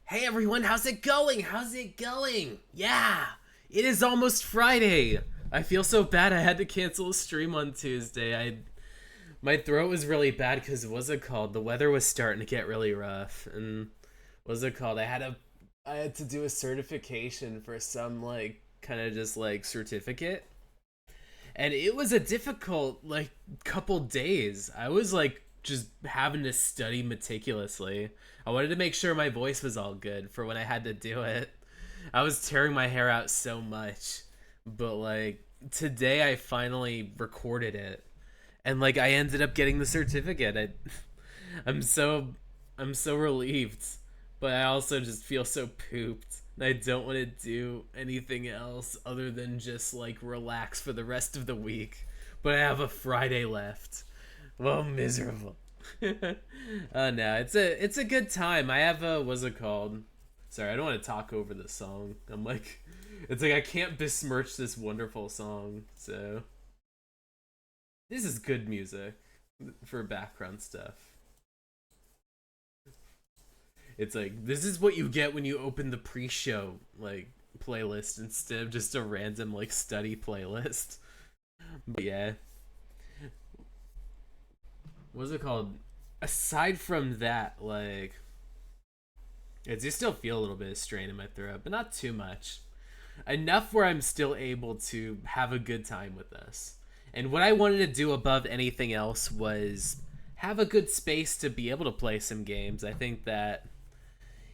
Hey everyone, how's it going? How's it going? Yeah, it is almost Friday. I feel so bad I had to cancel a stream on Tuesday. My throat was really bad because what's it called? The weather was starting to get really rough, and what's it called? I had to do a certification for some like kind of just like certificate, and it was a difficult like couple days. I was like just having to study meticulously. I wanted to make sure my voice was all good for when I had to do it. I was tearing my hair out so much, but like today I finally recorded it, and like I ended up getting the certificate. I'm so I'm so relieved, but I also just feel so pooped. And I don't want to do anything else other than just like relax for the rest of the week. But I have a Friday left. Well, miserable. No, it's a good time. I have a what's it called? Sorry, I don't want to talk over the song. It's like I can't besmirch this wonderful song. So this is good music for background stuff. It's like this is what you get when you open the pre-show like playlist instead of just a random like study playlist. But yeah, what's it called? Aside from that, like I do still feel a little bit of strain in my throat, but not too much. Enough where I'm still able to have a good time with this. And what I wanted to do above anything else was have a good space to be able to play some games. I think that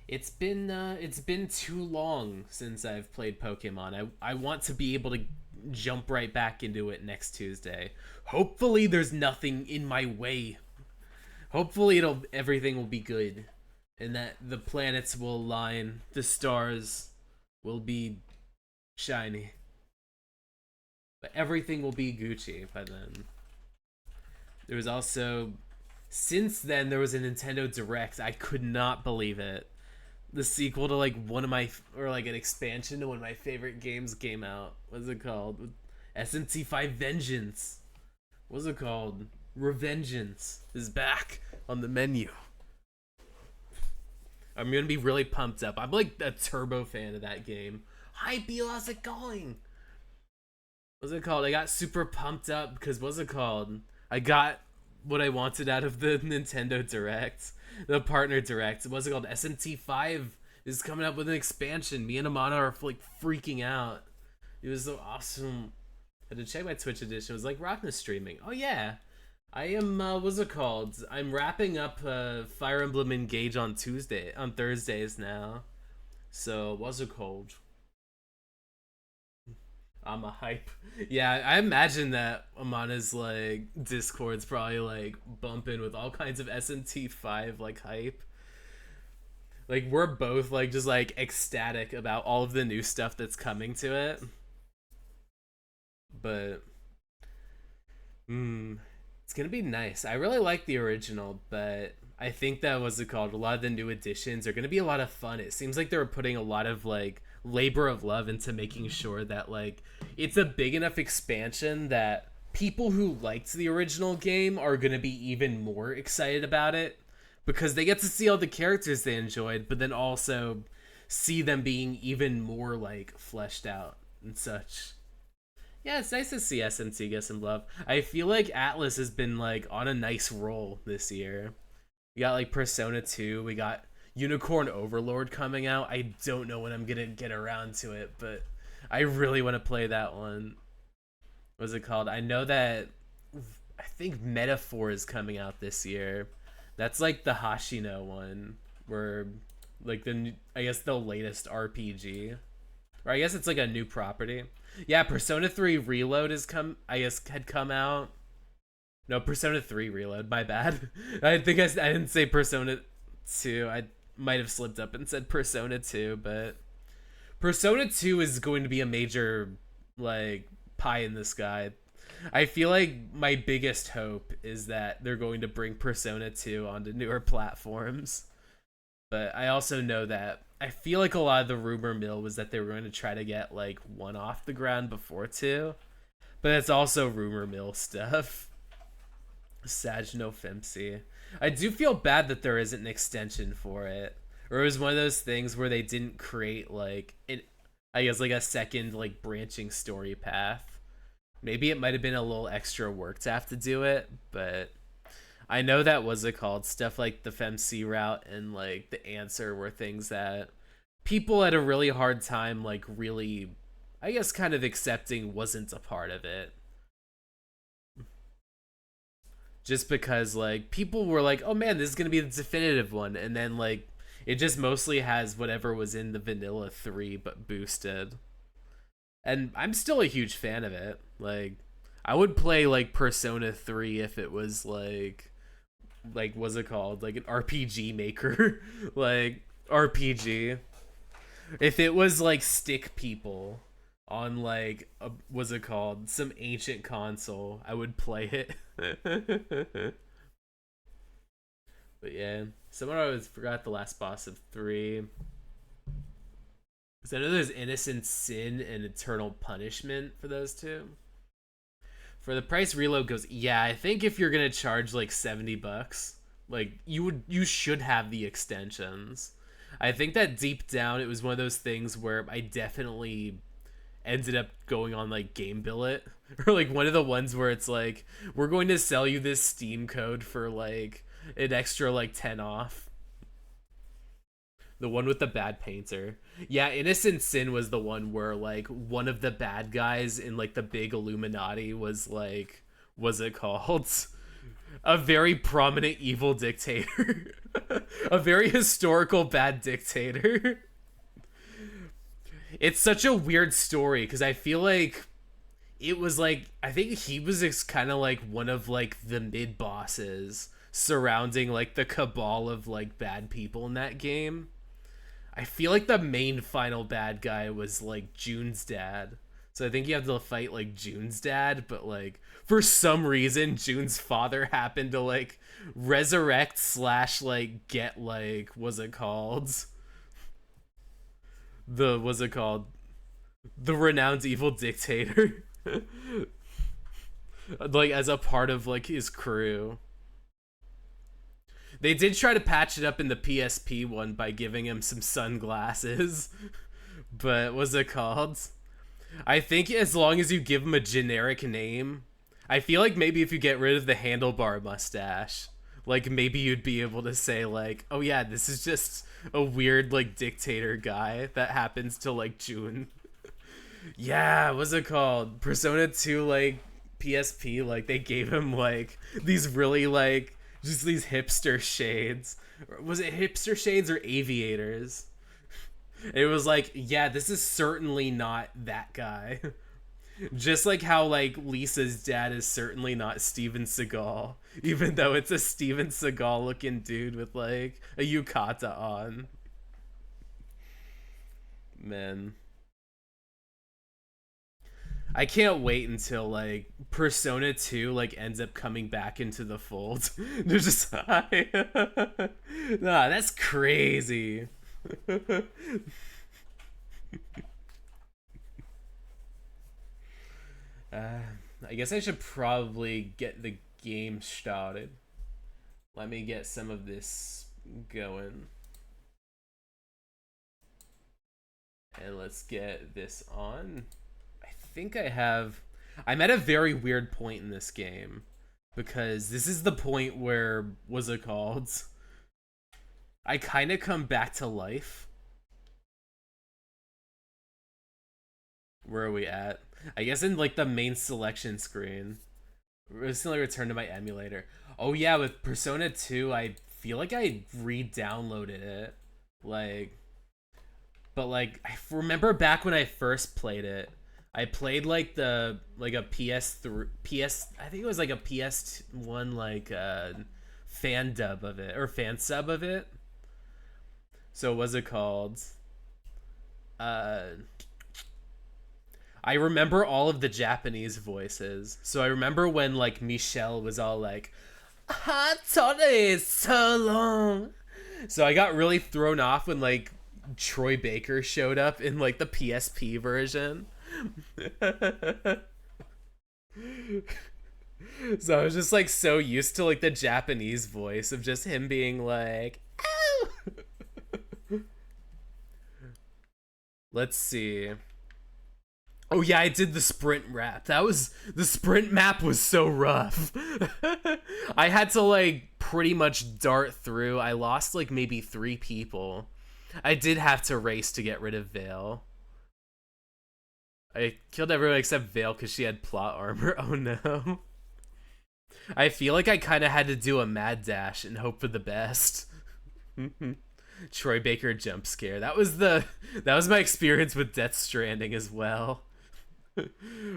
it's been too long since I've played Pokemon. I want to be able to jump right back into it next Tuesday. Hopefully there's nothing in my way. Hopefully it'll everything will be good and that the planets will align, the stars will be shiny. But everything will be Gucci by then. There was also since then there was a Nintendo Direct. I could not believe it. The sequel to like one of my or like an expansion to one of my favorite games came out. What's it called? SMT 5 Vengeance. What's it called? Revengeance is back on the menu. I'm gonna be really pumped up. I'm like a turbo fan of that game. Hi Beal, how's it going? What's it called? I got super pumped up because what's it called? I got what I wanted out of the Nintendo Direct, the partner Direct. What's it called? SMT 5 is coming up with an expansion. Me and Amana are like freaking out. It was so awesome. I had to check my Twitch edition. It was like Rockness streaming. Oh yeah, I am. What's it called? I'm wrapping up Fire Emblem Engage on Thursdays now. So what's it called? I'm a hype. Yeah, I imagine that Amana's like Discord's probably like bumping with all kinds of SMT 5 like hype. Like we're both like just like ecstatic about all of the new stuff that's coming to it. But it's gonna be nice. I really like the original, but I think that was it called. A lot of the new additions are gonna be a lot of fun. It seems like they were putting a lot of like labor of love into making sure that like it's a big enough expansion that people who liked the original game are gonna be even more excited about it because they get to see all the characters they enjoyed, but then also see them being even more like fleshed out and such. Yeah, it's nice to see SMT get some love. I feel like Atlas has been like on a nice roll this year. We got like Persona 2, we got Unicorn Overlord coming out. I don't know when I'm gonna get around to it, but I really want to play that one. What's it called? I know that I think Metaphor is coming out this year. That's like the Hashino one, where like I guess the latest RPG, or I guess it's like a new property. Yeah, Persona 3 Reload is come. I guess had come out. No, Persona 3 Reload. My bad. I think I didn't say Persona 2. I might have slipped up and said Persona 2, but Persona 2 is going to be a major like pie in the sky. I feel like my biggest hope is that they're going to bring Persona 2 onto newer platforms. But I also know that I feel like a lot of the rumor mill was that they were going to try to get like one off the ground before two. But it's also rumor mill stuff. Sag no Fempsy. I do feel bad that there isn't an extension for it. Or it was one of those things where they didn't create like an, I guess like a second like branching story path. Maybe it might have been a little extra work to have to do it, but I know that was it called stuff like the FemC route and like the answer were things that people had a really hard time like really, I guess, kind of accepting wasn't a part of it. Just because like people were like, oh man, this is gonna be the definitive one, and then like it just mostly has whatever was in the vanilla 3 but boosted. And I'm still a huge fan of it. Like I would play like Persona 3 if it was like what's it called, like an RPG maker like RPG. If it was like stick people on like a, what's it called, some ancient console, I would play it. But yeah, someone always forgot the last boss of 3. Because I know there's Innocent Sin and Eternal Punishment for those two. For the price reload goes, yeah, I think if you're gonna charge like $70, like you should have the extensions. I think that deep down it was one of those things where I definitely ended up going on like Game Billet or like one of the ones where it's like, we're going to sell you this Steam code for like an extra like 10 off. The one with the bad painter. Yeah, Innocent Sin was the one where like one of the bad guys in like the big Illuminati was like, what's it called? A very prominent evil dictator. A very historical bad dictator. It's such a weird story because I feel like it was like, I think he was kind of like one of like the mid bosses surrounding like the cabal of like bad people in that game. I feel like the main final bad guy was like June's dad. So I think you have to fight like June's dad, but like for some reason June's father happened to like resurrect slash like get like, what's it called? The, what's it called? The renowned evil dictator. Like as a part of like his crew. They did try to patch it up in the PSP one by giving him some sunglasses. But what's it called? I think as long as you give him a generic name, I feel like maybe if you get rid of the handlebar mustache, like maybe you'd be able to say like, oh yeah, this is just a weird like dictator guy that happens to like June. Yeah, what's it called? Persona 2 like PSP, like they gave him like these really like just these hipster shades. Was it hipster shades or aviators? It was like, yeah, this is certainly not that guy. Just like how like Lisa's dad is certainly not Steven Seagal, even though it's a Steven Seagal looking dude with like a yukata on. Man, I can't wait until like Persona 2 like ends up coming back into the fold. They're just nah, that's crazy. I guess I should probably get the game started. Let me get some of this going. And let's get this on. I think I have... I'm at a very weird point in this game. Because this is the point where... What's it called? I kind of come back to life. Where are we at? I guess in like the main selection screen. Recently returned to my emulator. Oh yeah, with Persona 2, I feel like I re-downloaded it. Like... But like, I remember back when I first played it, I played like the like a PS3 I think it was like a PS1 like fan dub of it or fan sub of it. So what's it called? I remember all of the Japanese voices. So I remember when like Michelle was all like, "Hattori is so long." So I got really thrown off when like Troy Baker showed up in like the PSP version. So I was just like so used to like the Japanese voice of just him being like, "Ow!" Let's see. Oh yeah, I did the sprint rap. That was the sprint map was so rough. I had to like pretty much dart through. I lost like maybe 3 people. I did have to race to get rid of Vale. I killed everyone except Vale because she had plot armor. Oh no. I feel like I kind of had to do a mad dash and hope for the best. Troy Baker jump scare. That was my experience with Death Stranding as well.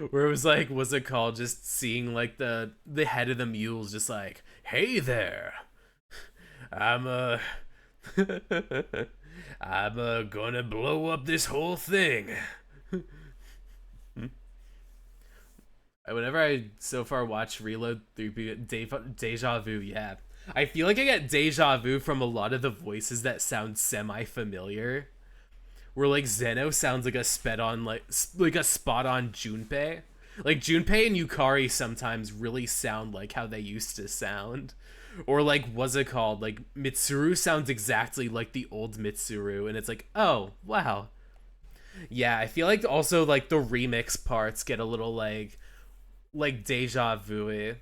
Where it was like, what's it called? Just seeing like the head of the mules, just like, hey there, I'm I'm gonna blow up this whole thing. Whenever I so far watch Reload through Deja Vu, yeah, I feel like I get deja vu from a lot of the voices that sound semi-familiar. Where like Zeno sounds like a sped on like a spot on Junpei. Like Junpei and Yukari sometimes really sound like how they used to sound. Or like what's it called? Like Mitsuru sounds exactly like the old Mitsuru, and it's like, oh wow. Yeah, I feel like also like the remix parts get a little like deja vu.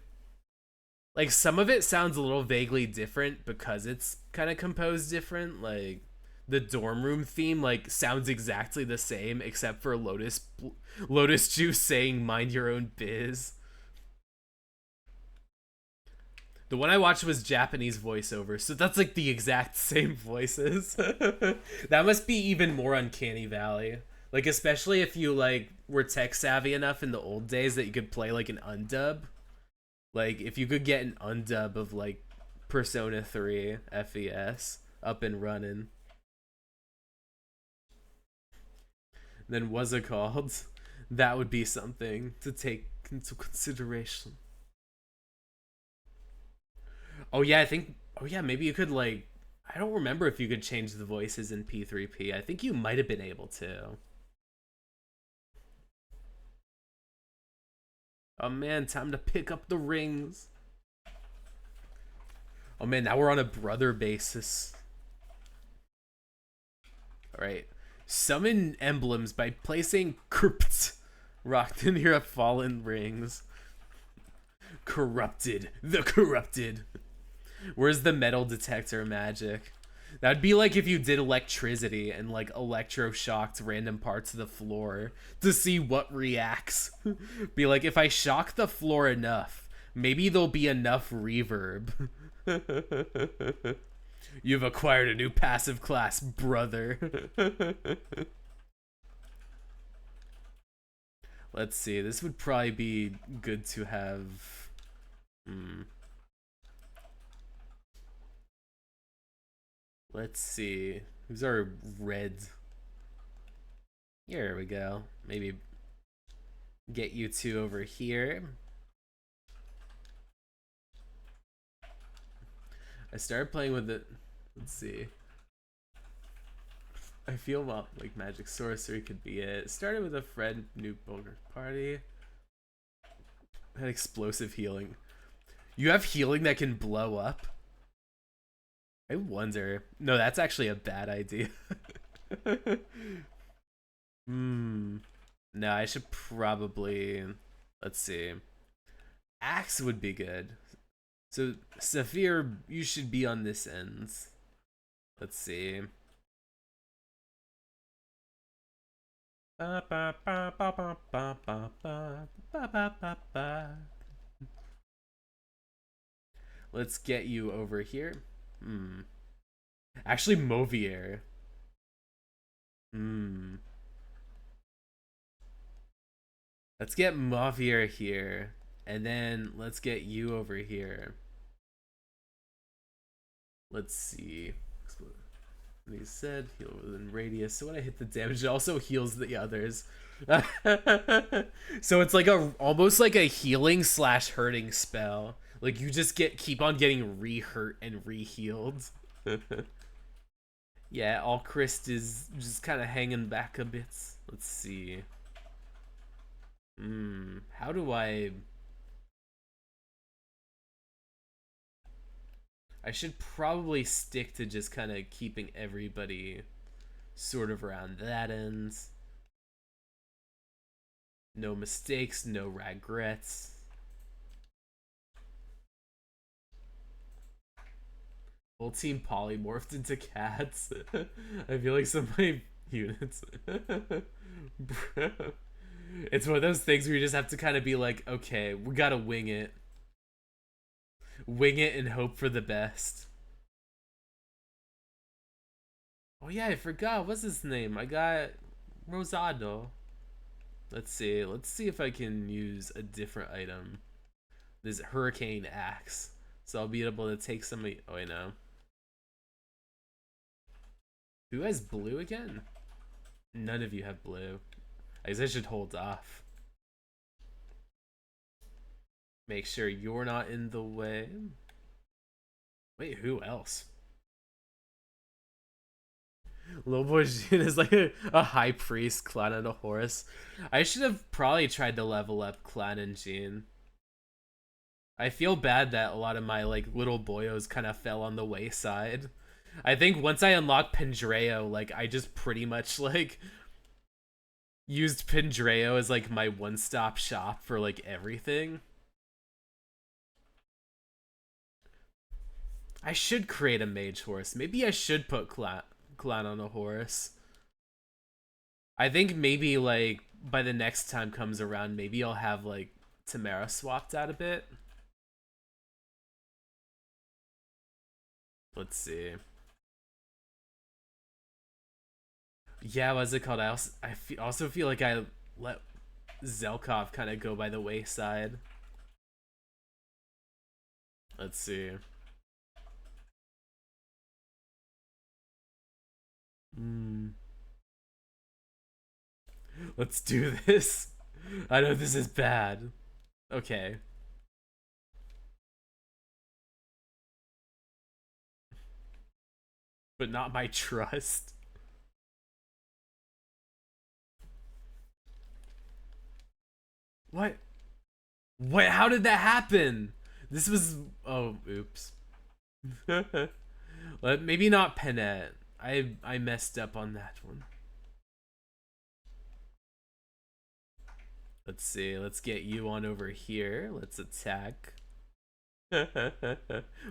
Like some of it sounds a little vaguely different because it's kind of composed different. Like the dorm room theme like sounds exactly the same except for Lotus Juice saying "mind your own biz." The one I watched was Japanese voiceover, so that's like the exact same voices. That must be even more uncanny valley. Like especially if you like were tech savvy enough in the old days that you could play like an undub. Like if you could get an undub of like Persona 3 FES up and running, then what's it called? That would be something to take into consideration. Oh yeah, I think. Oh yeah, maybe you could like. I don't remember if you could change the voices in P3P. I think you might have been able to. Oh man, time to pick up the rings. Oh man, now we're on a brother basis. All right, summon emblems by placing crypt rocked near a fallen rings. Corrupted, the corrupted. Where's the metal detector magic? That'd be like if you did electricity and like electroshocked random parts of the floor to see what reacts. Be like, if I shock the floor enough, maybe there'll be enough reverb. You've acquired a new passive class, brother. Let's see, this would probably be good to have. Let's see. Who's our red? Here we go. Maybe get you two over here. I started playing with it. Let's see. I feel well like magic sorcery could be it. Started with a friend, new booger party. Had explosive healing. You have healing that can blow up? I wonder. No, that's actually a bad idea. No, I should probably. Let's see. Axe would be good. So, Saphir, you should be on this end. Let's see. Let's get you over here. Actually, Mauvier. Let's get Mauvier here. And then let's get you over here. Let's see. He said heal within radius. So when I hit the damage, it also heals the others. So it's like almost like a healing slash hurting spell. Like you just keep on getting re-hurt and re-healed. Yeah, Alchrist is just kind of hanging back a bit. Let's see. How do I should probably stick to just kind of keeping everybody sort of around that end. No mistakes, no regrets. Whole team polymorphed into cats. I feel like some of my units. It's one of those things where you just have to kind of be like, okay, we gotta wing it. Wing it and hope for the best. Oh yeah, I forgot. What's his name? I got Rosado. Let's see. Let's see if I can use a different item. This hurricane axe. So I'll be able to take some of... Oh, I know. Who has blue again? None of you have blue. I guess I should hold off. Make sure you're not in the way. Wait, who else? Little boy Jin is like a high priest clan and a horse. I should have probably tried to level up clan and Jin. I feel bad that a lot of my like little boyos kind of fell on the wayside. I think once I unlocked Pendreo, like I just pretty much like used Pendreo as like my one-stop shop for like everything. I should create a mage horse. Maybe I should put clan on a horse. I think maybe like by the next time comes around, maybe I'll have like Tamara swapped out a bit. Let's see. Yeah, what's it called? Also feel like I let Zelkov kind of go by the wayside. Let's see. Let's do this. I know this is bad. Okay. But not my trust. What? What? How did that happen? This was... Oh, oops. Maybe not Penet. I messed up on that one. Let's see. Let's get you on over here. Let's attack.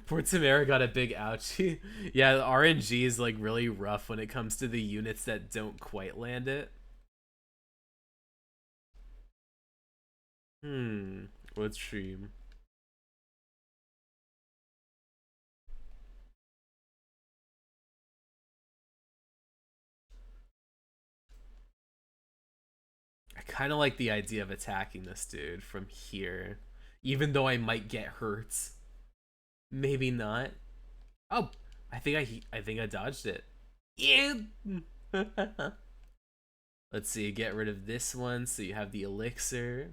Poor Tamara got a big ouchie. Yeah, the RNG is like really rough when it comes to the units that don't quite land it. Let's stream. I kind of like the idea of attacking this dude from here, even though I might get hurt. Maybe not. Oh, I think I dodged it. Yeah. Let's see. Get rid of this one, so you have the elixir.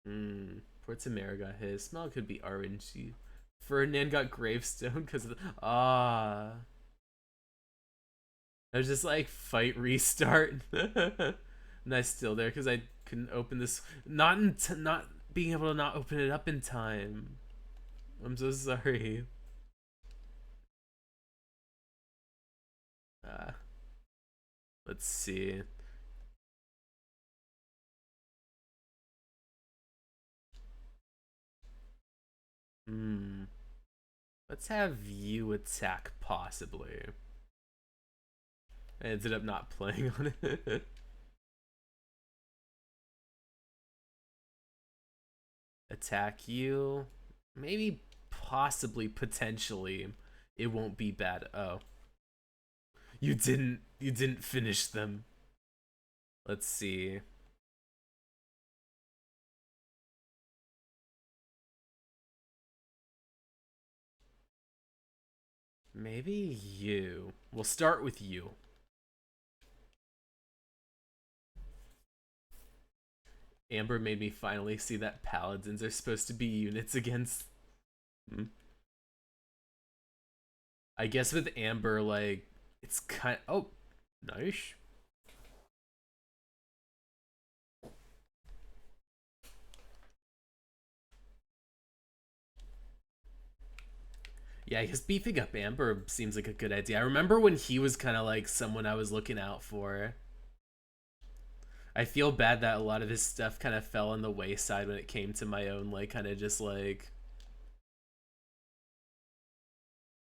Poor Tamara got his. Smell could be RNG. Ferdinand got gravestone because of the I was just like fight restart. And I still there because I couldn't open this. Not being able to not open it up in time. I'm so sorry. Let's see. Let's have you attack possibly. I ended up not playing on it. Attack you. Maybe, possibly, potentially, it won't be bad. Oh. You didn't finish them. Let's see. Maybe you. We'll start with you. Amber made me finally see that paladins are supposed to be units against... I guess with Amber, like, it's kind of... Oh, nice. Yeah, because beefing up Amber seems like a good idea. I remember when he was kind of like someone I was looking out for. I feel bad that a lot of his stuff kind of fell on the wayside when it came to my own like kind of just like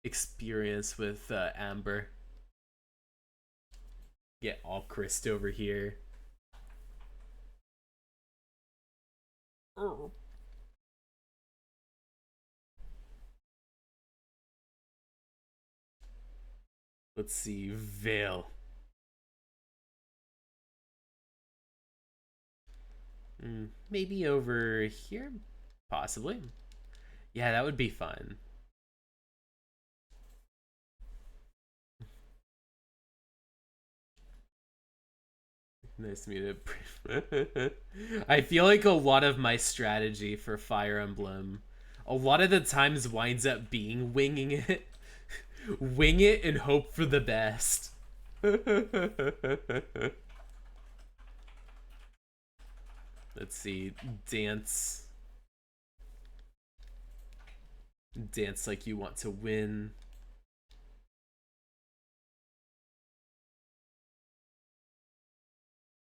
experience with Amber. Get all Christ over here. Oh. Let's see, Veil. Maybe over here, possibly. Yeah, that would be fun. Nice to meet you. I feel like a lot of my strategy for Fire Emblem, a lot of the times winds up being winging it. Wing it and hope for the best. Let's see. Dance. Dance like you want to win.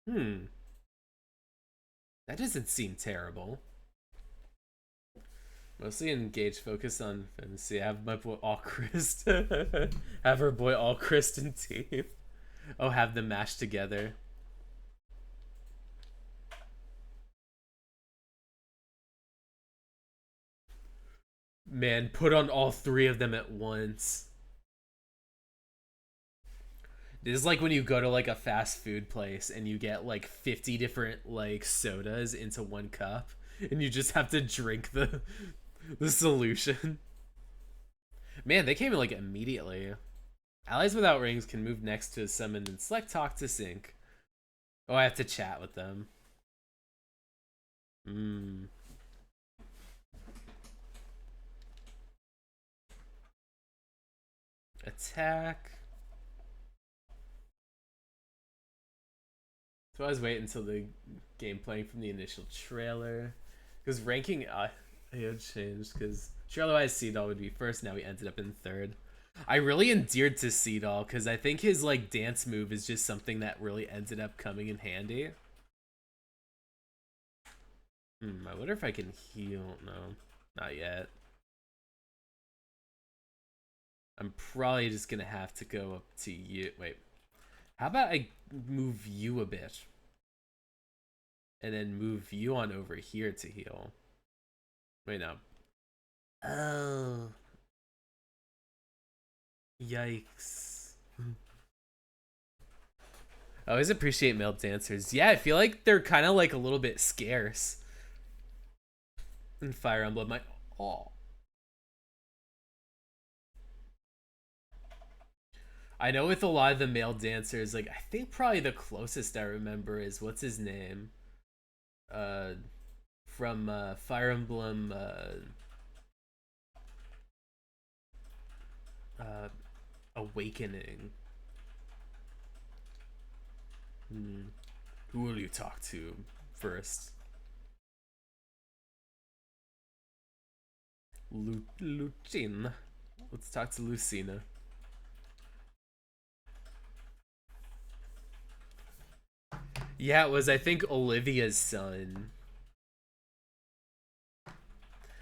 That doesn't seem terrible. Mostly engage, focus on fantasy. Have my boy All Christ. Have her boy All Christ and team. Oh, have them mashed together. Man, put on all three of them at once. This is like when you go to like a fast food place and you get like 50 different like sodas into one cup and you just have to drink the solution. Man, they came in like immediately. Allies without rings can move next to a summon and select talk to sync. Oh, I have to chat with them. Attack. So I was waiting until the game playing from the initial trailer. Because ranking had changed because trailer wise Seedall would be first, now he ended up in third. I really endeared to Seedall because I think his like dance move is just something that really ended up coming in handy. I wonder if I can heal. No, not yet. I'm probably just gonna have to go up to you. Wait, how about I move you a bit? And then move you on over here to heal. Wait, no. Oh. Yikes. I always appreciate male dancers. Yeah, I feel like they're kind of like a little bit scarce in Fire Emblem. Oh. I know with a lot of the male dancers, like I think probably the closest I remember is what's his name? Uh from Fire Emblem Awakening. Who will you talk to first? Lucina. Let's talk to Lucina. Yeah, it was I think Olivia's son.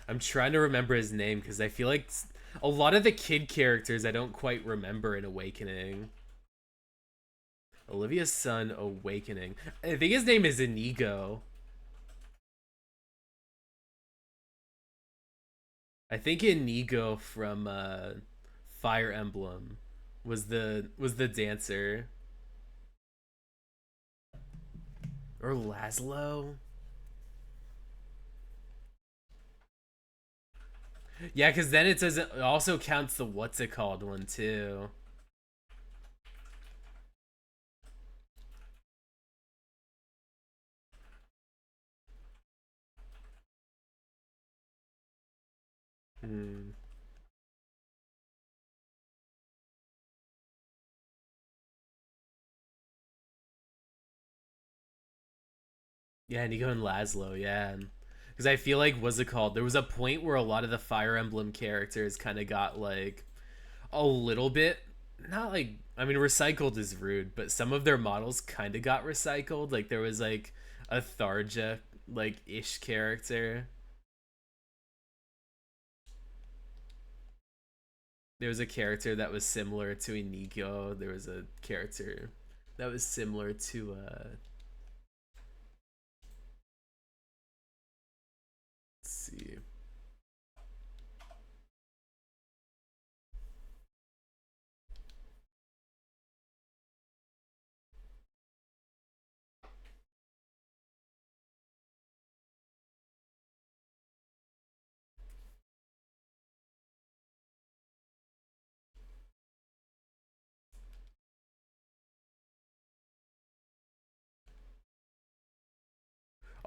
I'm trying to remember his name because I feel like a lot of the kid characters I don't quite remember in Awakening. Olivia's son, Awakening. I think his name is Inigo. I think Inigo from Fire Emblem was the dancer. Or Laszlo? Yeah, because then it says it also counts the what's it called one too. Yeah, Nico and Laszlo, yeah. Because I feel like, what's it called? There was a point where a lot of the Fire Emblem characters kind of got like a little bit, not like, I mean, recycled is rude, but some of their models kind of got recycled. Like there was like a Tharja like ish character. There was a character that was similar to Inigo. There was a character that was similar to let's see.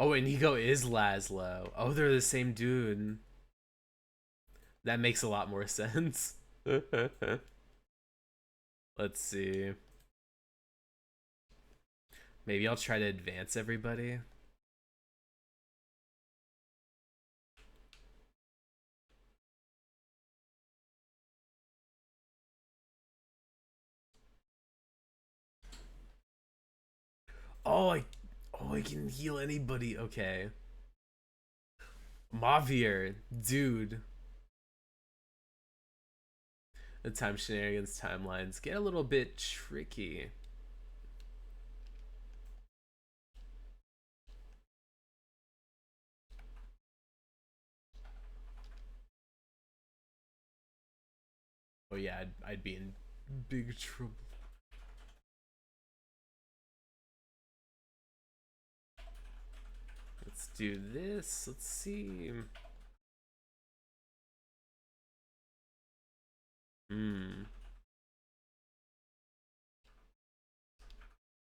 Oh, Inigo is Laszlo. Oh, they're the same dude. That makes a lot more sense. Let's see. Maybe I'll try to advance everybody. Oh, I can heal anybody. Okay. Mavier, dude. The time shenanigans timelines get a little bit tricky. Oh yeah, I'd be in big trouble. Let's do this. Let's see.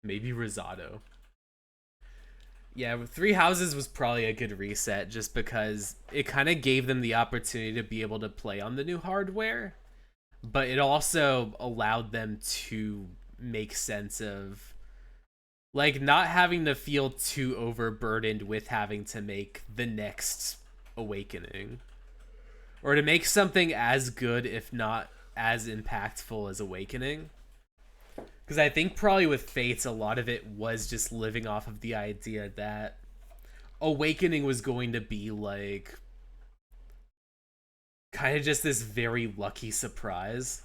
Maybe Rosado. Yeah, Three Houses was probably a good reset just because it kind of gave them the opportunity to be able to play on the new hardware, but it also allowed them to make sense of like not having to feel too overburdened with having to make the next Awakening, or to make something as good if not as impactful as Awakening. Because I think probably with Fates, a lot of it was just living off of the idea that Awakening was going to be like kind of just this very lucky surprise.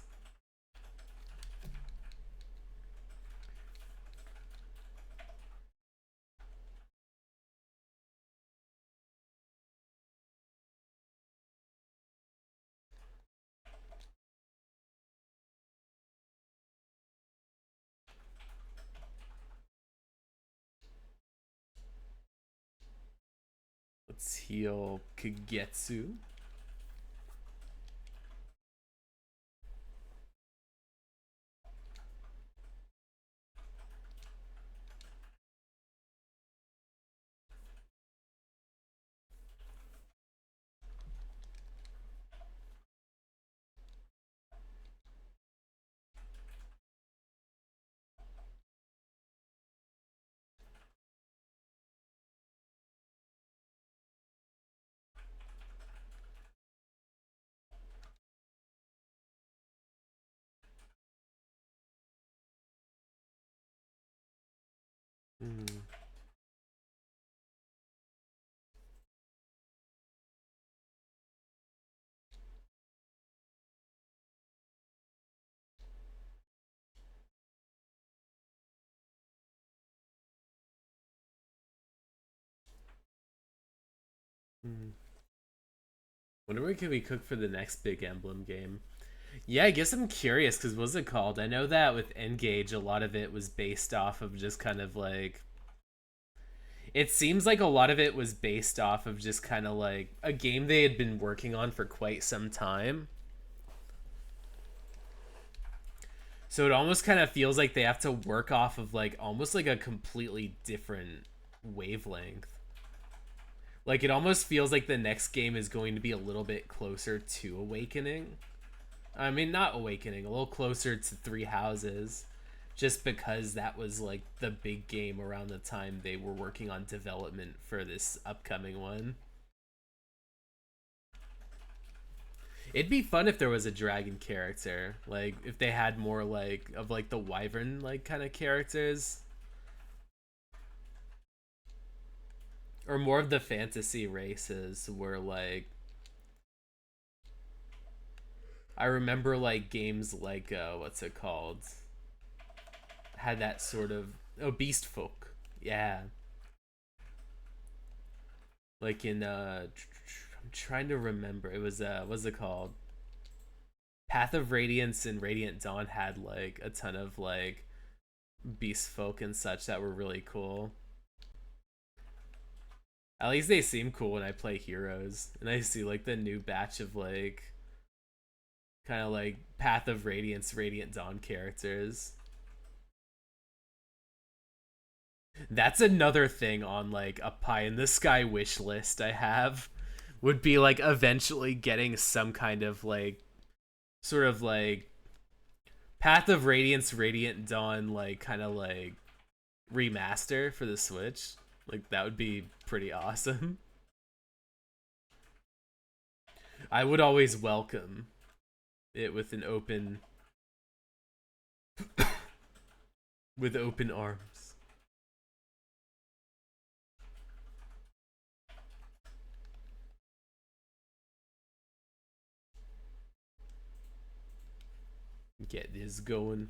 Let's heal Kagetsu. Hmm. Hmm. Wonder what can we cook for the next big Emblem game. Yeah, I guess I'm curious because what's it called? I know that with Engage, a lot of it was based off of just kind of like. It seems like a lot of it was based off of just kind of like a game they had been working on for quite some time. So it almost kind of feels like they have to work off of like almost like a completely different wavelength. Like it almost feels like the next game is going to be a little bit closer to Awakening. I mean, not Awakening, a little closer to Three Houses, just because that was like the big game around the time they were working on development for this upcoming one. It'd be fun if there was a dragon character, like if they had more like of like the wyvern like kind of characters, or more of the fantasy races where like I remember like games like what's it called, had that sort of, oh, beast folk, yeah, like in I'm trying to remember, it was what's it called, Path of Radiance and Radiant Dawn had like a ton of like beast folk and such that were really cool. At least they seem cool when I play heroes and I see like the new batch of like kind of like Path of Radiance, Radiant Dawn characters. That's another thing on like a pie in the sky wish list I have, would be like eventually getting some kind of like sort of like Path of Radiance, Radiant Dawn like kind of like remaster for the Switch. Like that would be pretty awesome. I would always welcome it with an open with open arms. Get this going.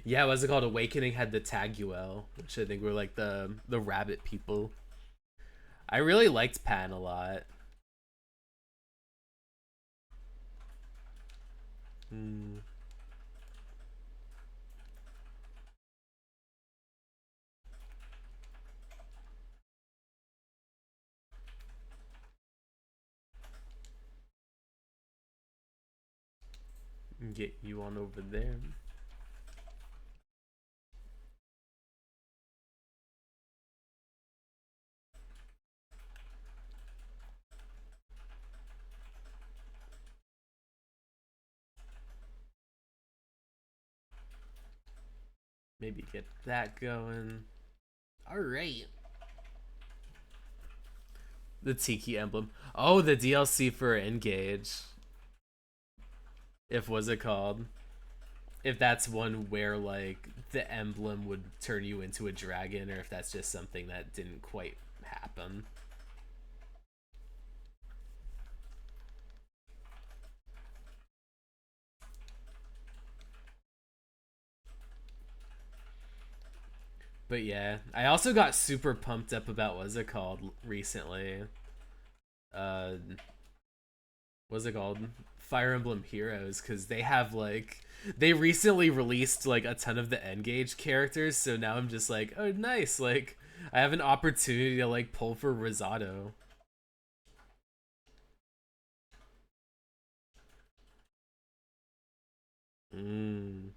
Yeah, what's it called? Awakening had the Taguel, which I think were like the rabbit people. I really liked Pan a lot. Hmm. Get you on over there. Maybe get that going. All right. The Tiki Emblem. Oh, the DLC for Engage. If was it called? If that's one where like the emblem would turn you into a dragon, or if that's just something that didn't quite happen. But yeah, I also got super pumped up about what's it called recently. Uh, what's it called? Fire Emblem Heroes, because they have like they recently released like a ton of the Engage characters, so now I'm just like, oh nice, like I have an opportunity to like pull for Rosado. Mm.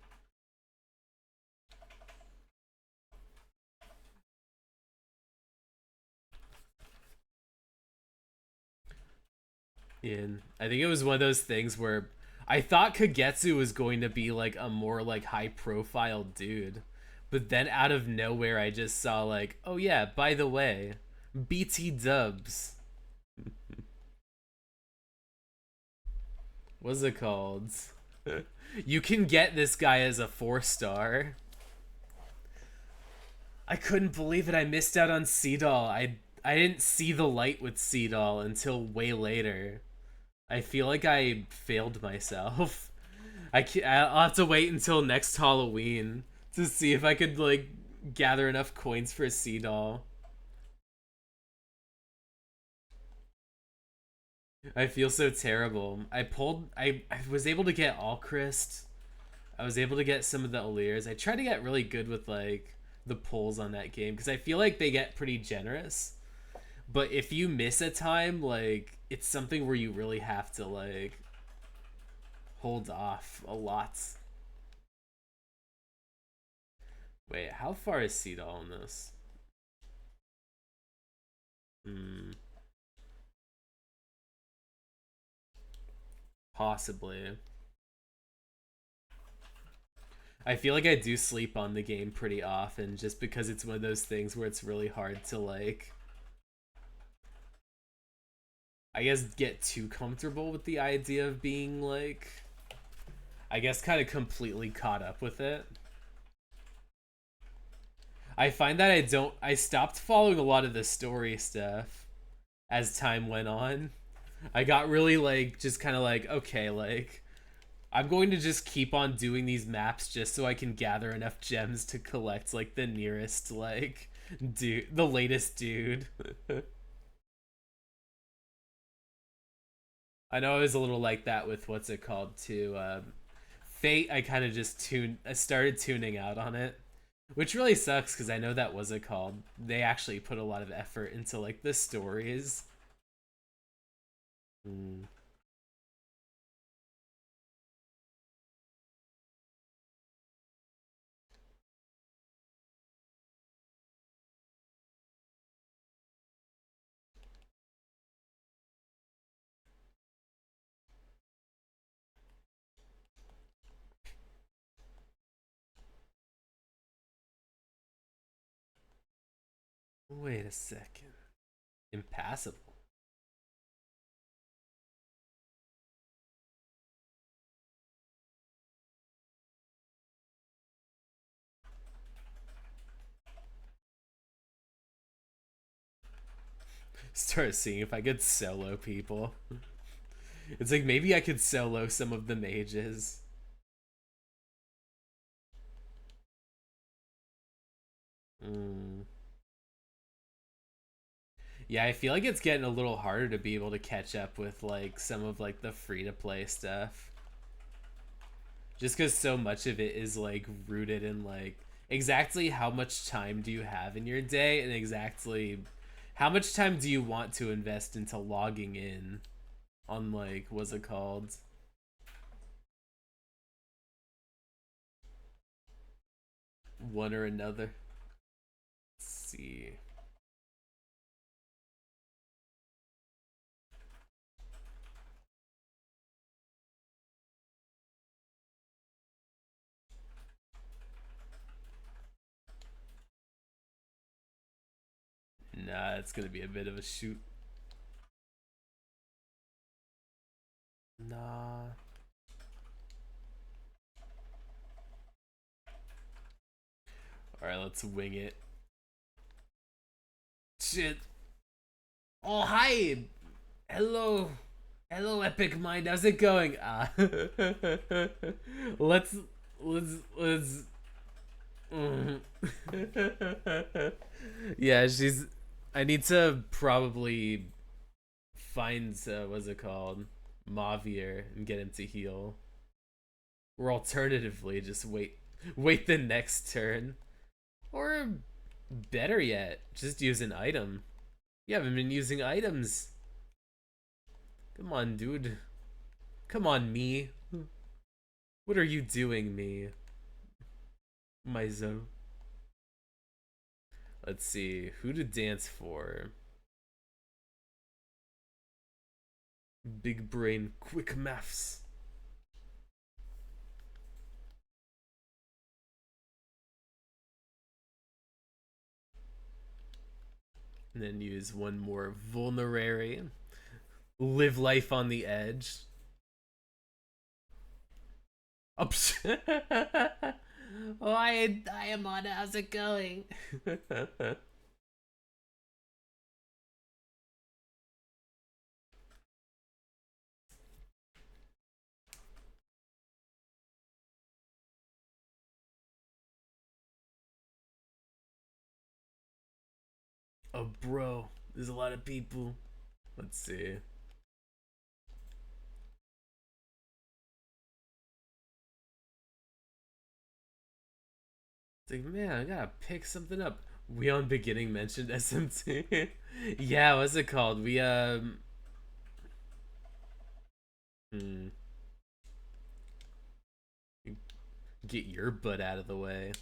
And I think it was one of those things where I thought Kagetsu was going to be like a more like high profile dude. But then out of nowhere I just saw like, oh yeah, by the way, BT dubs. What's it called? You can get this guy as a 4-star. I couldn't believe it. I missed out on Seedall. I didn't see the light with Seedall until way later. I feel like I failed myself. I'll have to wait until next Halloween to see if I could like gather enough coins for a sea doll. I feel so terrible. I was able to get all Christ. I was able to get some of the Alears. I try to get really good with like the pulls on that game because I feel like they get pretty generous. But if you miss a time, like it's something where you really have to like hold off a lot. Wait, how far is Seedall in this? Hmm, possibly. I feel like I do sleep on the game pretty often just because it's one of those things where it's really hard to like I guess, get too comfortable with the idea of being like, I guess, kind of completely caught up with it. I find that I stopped following a lot of the story stuff as time went on. I got really like, just kind of like, okay, like, I'm going to just keep on doing these maps just so I can gather enough gems to collect like the nearest like dude, the latest dude. I know I was a little like that with what's it called too. Fate. I kind of just tuned. I started tuning out on it, which really sucks because I know that was it called. They actually put a lot of effort into like the stories. Mm. Wait a second. Impassable. Start seeing if I could solo people. It's like maybe I could solo some of the mages. Mm. Yeah, I feel like it's getting a little harder to be able to catch up with like some of like the free to play stuff. Just because so much of it is like rooted in like exactly how much time do you have in your day and exactly how much time do you want to invest into logging in on like what's it called, one or another. Let's see. Nah, it's gonna be a bit of a shoot. Nah. All right, let's wing it. Shit. Oh, hi. Hello. Hello, Epic Mind. How's it going? Let's let's. Mm. Yeah, she's. I need to probably find what's it called, Mavier, and get him to heal, or alternatively, just wait the next turn, or better yet, just use an item. You haven't been using items. Come on, dude. Come on, me. What are you doing, me? Mizo. Let's see. Who to dance for? Big brain, quick maths. And then use one more vulnerary. Live life on the edge. Oops. Oh, I am on. How's it going? Oh, bro. There's a lot of people. Let's see. It's like, man, I gotta pick something up. We on beginning mentioned SMT. Yeah, what's it called? Hmm, get your butt out of the way.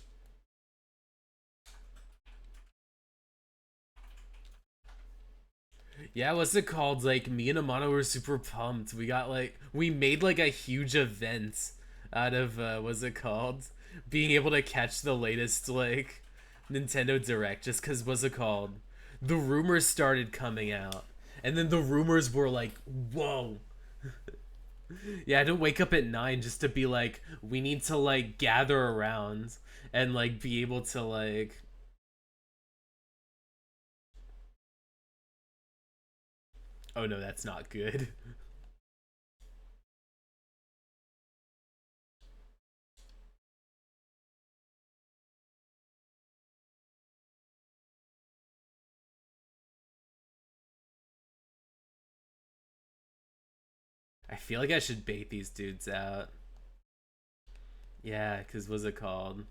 Yeah, what's it called? Like me and Amano were super pumped. We made like a huge event out of what's it called? Being able to catch the latest like Nintendo Direct just cause what's it called? The rumors started coming out. And then the rumors were like, whoa. Yeah, I didn't wake up at 9 just to be like, we need to like gather around and like be able to like. Oh no, that's not good. I feel like I should bait these dudes out. Yeah, because what's it called?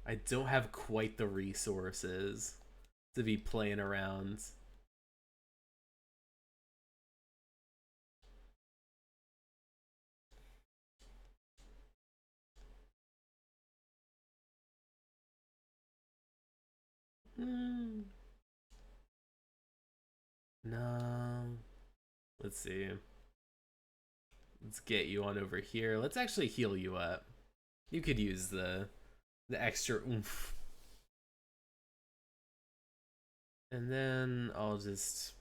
I don't have quite the resources to be playing around. Mm, no. Let's see. Let's get you on over here. Let's actually heal you up. You could use the extra oomph. And then I'll just.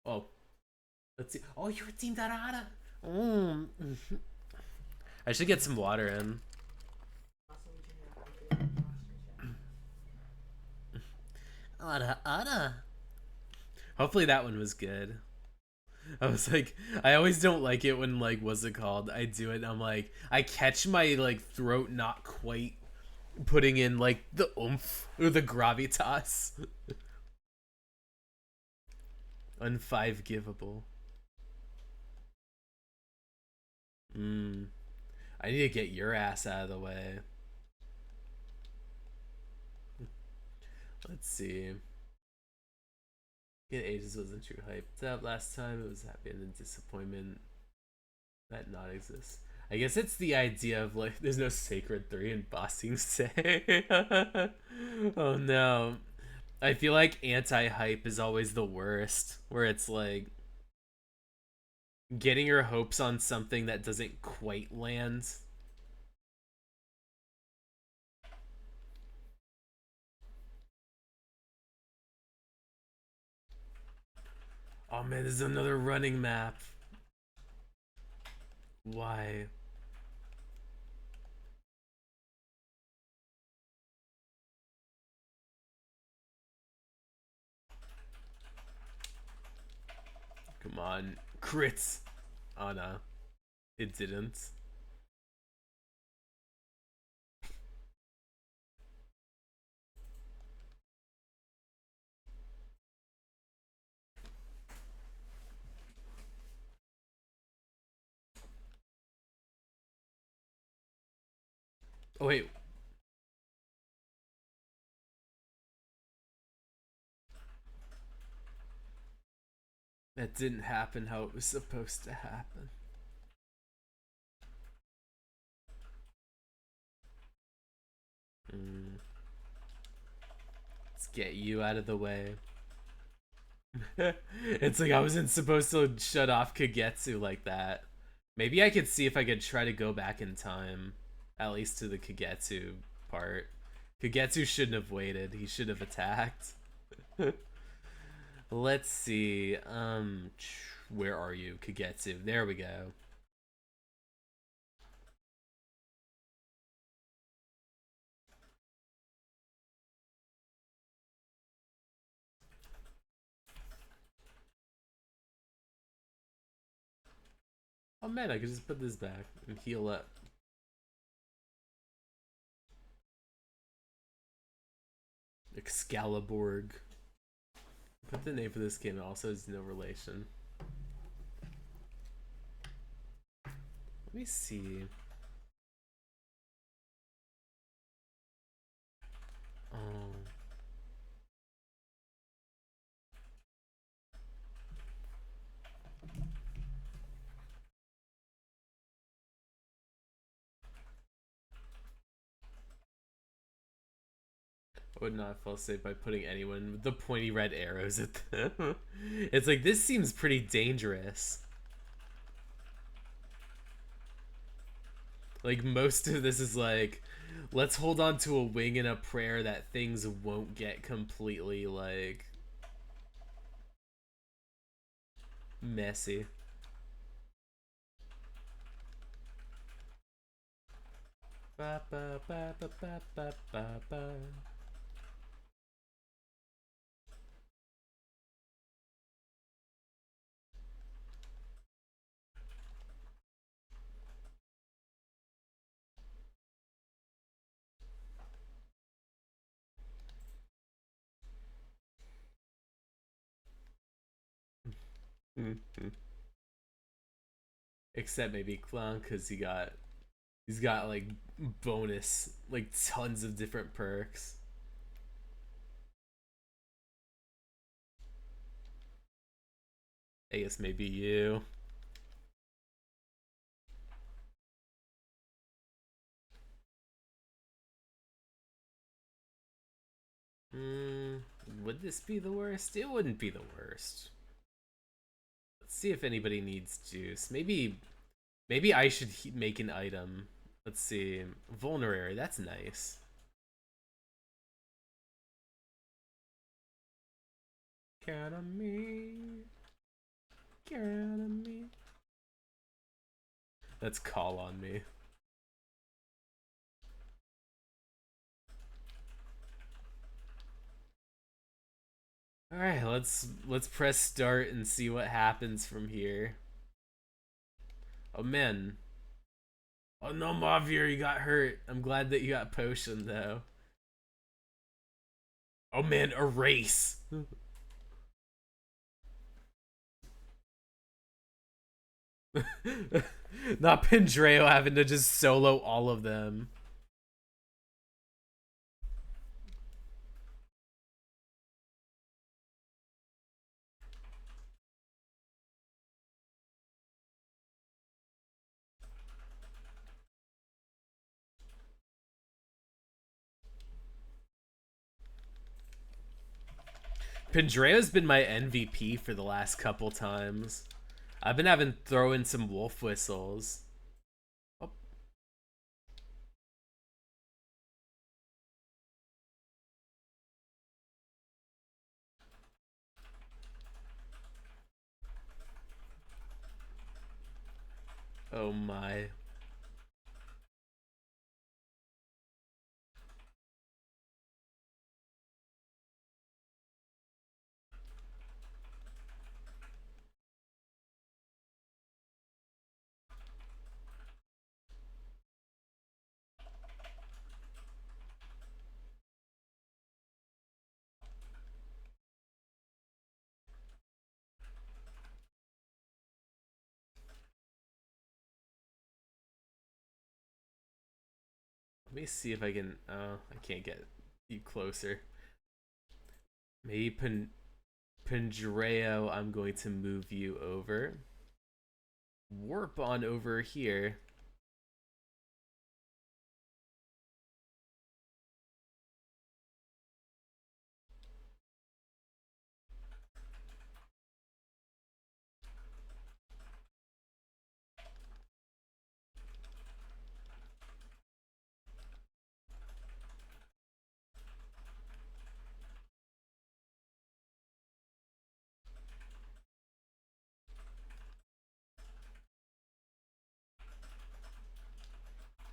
Oh, let's see. Oh, you redeemed that Ada. Mm. I should get some water in. Ada, Ada. Hopefully that one was good. I was like, I always don't like it when like, what's it called? I do it. And I'm like, I catch my like throat not quite putting in like the oomph or the gravitas. Un5 givable. I need to get your ass out of the way. Let's see. Get Ages wasn't too hyped up last time. It was happy and then disappointment that not exists. I guess it's the idea of like there's no Sacred 3 in Bossing Say. Oh no. I feel like anti-hype is always the worst. Where it's like getting your hopes on something that doesn't quite land. Oh man, there's another running map. Why? Come on. Crits. Oh no. It didn't. Oh wait. That didn't happen how it was supposed to happen. Let's get you out of the way. It's like I wasn't supposed to shut off Kagetsu like that. Maybe I could see if I could try to go back in time. At least to the Kagetsu part. Kagetsu shouldn't have waited. He should have attacked. Let's see. Where are you, Kagetsu? There we go. Oh man, I could just put this back and heal up. Excaliburg. Put the name for this game, it also has no relation. Let me see. Oh. I would not feel safe by putting anyone with the pointy red arrows at them. It's like, this seems pretty dangerous. Like, most of this is like, let's hold on to a wing and a prayer that things won't get completely, like, messy. Ba, ba, ba, ba, ba, ba, ba, ba. Except maybe Clown, because he's got like bonus, like tons of different perks. I guess maybe you. Mm, would this be the worst? It wouldn't be the worst. Let's see if anybody needs juice. Maybe I should make an item. Let's see. Vulnerary, that's nice. Count on me. Count on me. Let's call on me. All right, let's press start and see what happens from here. Oh man. Oh no, Mavir, you got hurt. I'm glad that you got potion though. Oh man, erase. Not Pendreo having to just solo all of them. Pendreo's been my MVP for the last couple times. I've been having throw in some wolf whistles. Oh, oh my. Let me see if I can. Oh, I can't get you closer. Maybe Pendreo, I'm going to move you over. Warp on over here.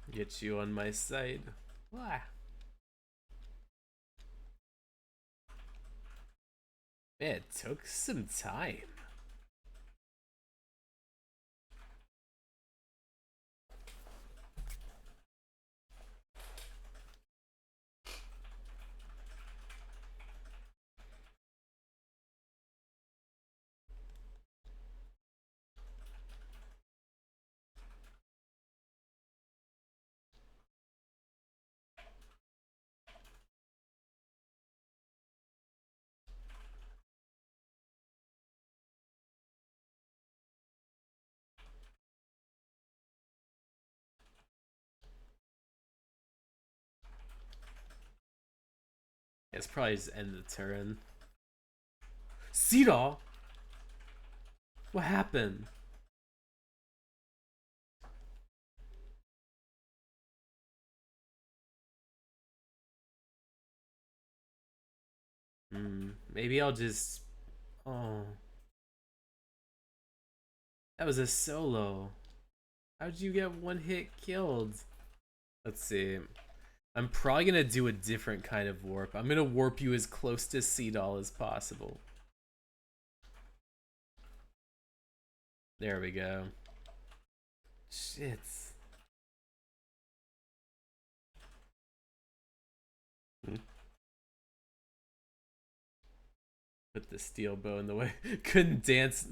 Get you on my side. Wah. Man, it took some time. It's probably just end the turn. Cedar? What happened? Maybe I'll just... Oh. That was a solo. How'd you get one hit killed? Let's see. I'm probably gonna do a different kind of warp. I'm gonna warp you as close to Seadoll as possible. There we go. Shit. Put the steel bow in the way. Couldn't dance.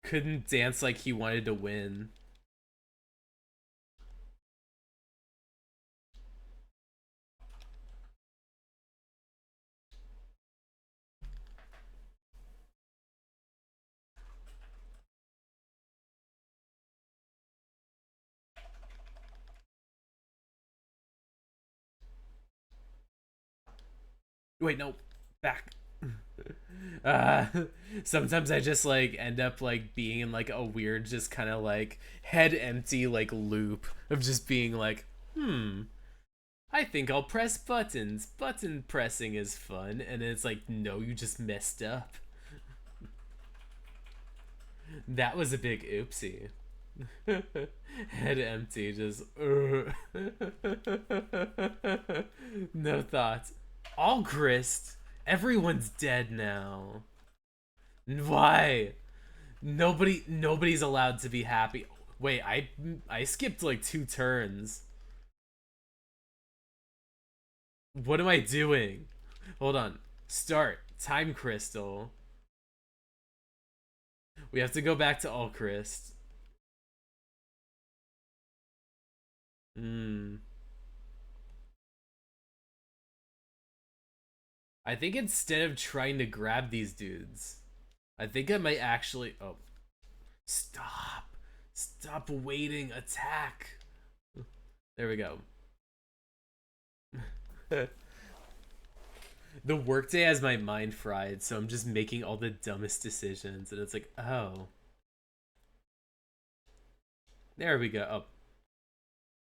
Couldn't dance like he wanted to win. Wait, no. Back. uh, Sometimes I just like end up like being in like a weird, just kind of like head empty like loop of just being like, I think I'll press buttons. Button pressing is fun. And then it's like, no, you just messed up. That was a big oopsie. Head empty, just no thoughts. All grist. Everyone's dead now. Why? Nobody's allowed to be happy. Wait, I skipped like 2 turns. What am I doing? Hold on. Start. Time crystal. We have to go back to Alchrist. I think instead of trying to grab these dudes, I think I might actually... Oh. Stop. Stop waiting. Attack. There we go. The workday has my mind fried, so I'm just making all the dumbest decisions, and it's like, oh. There we go. Oh.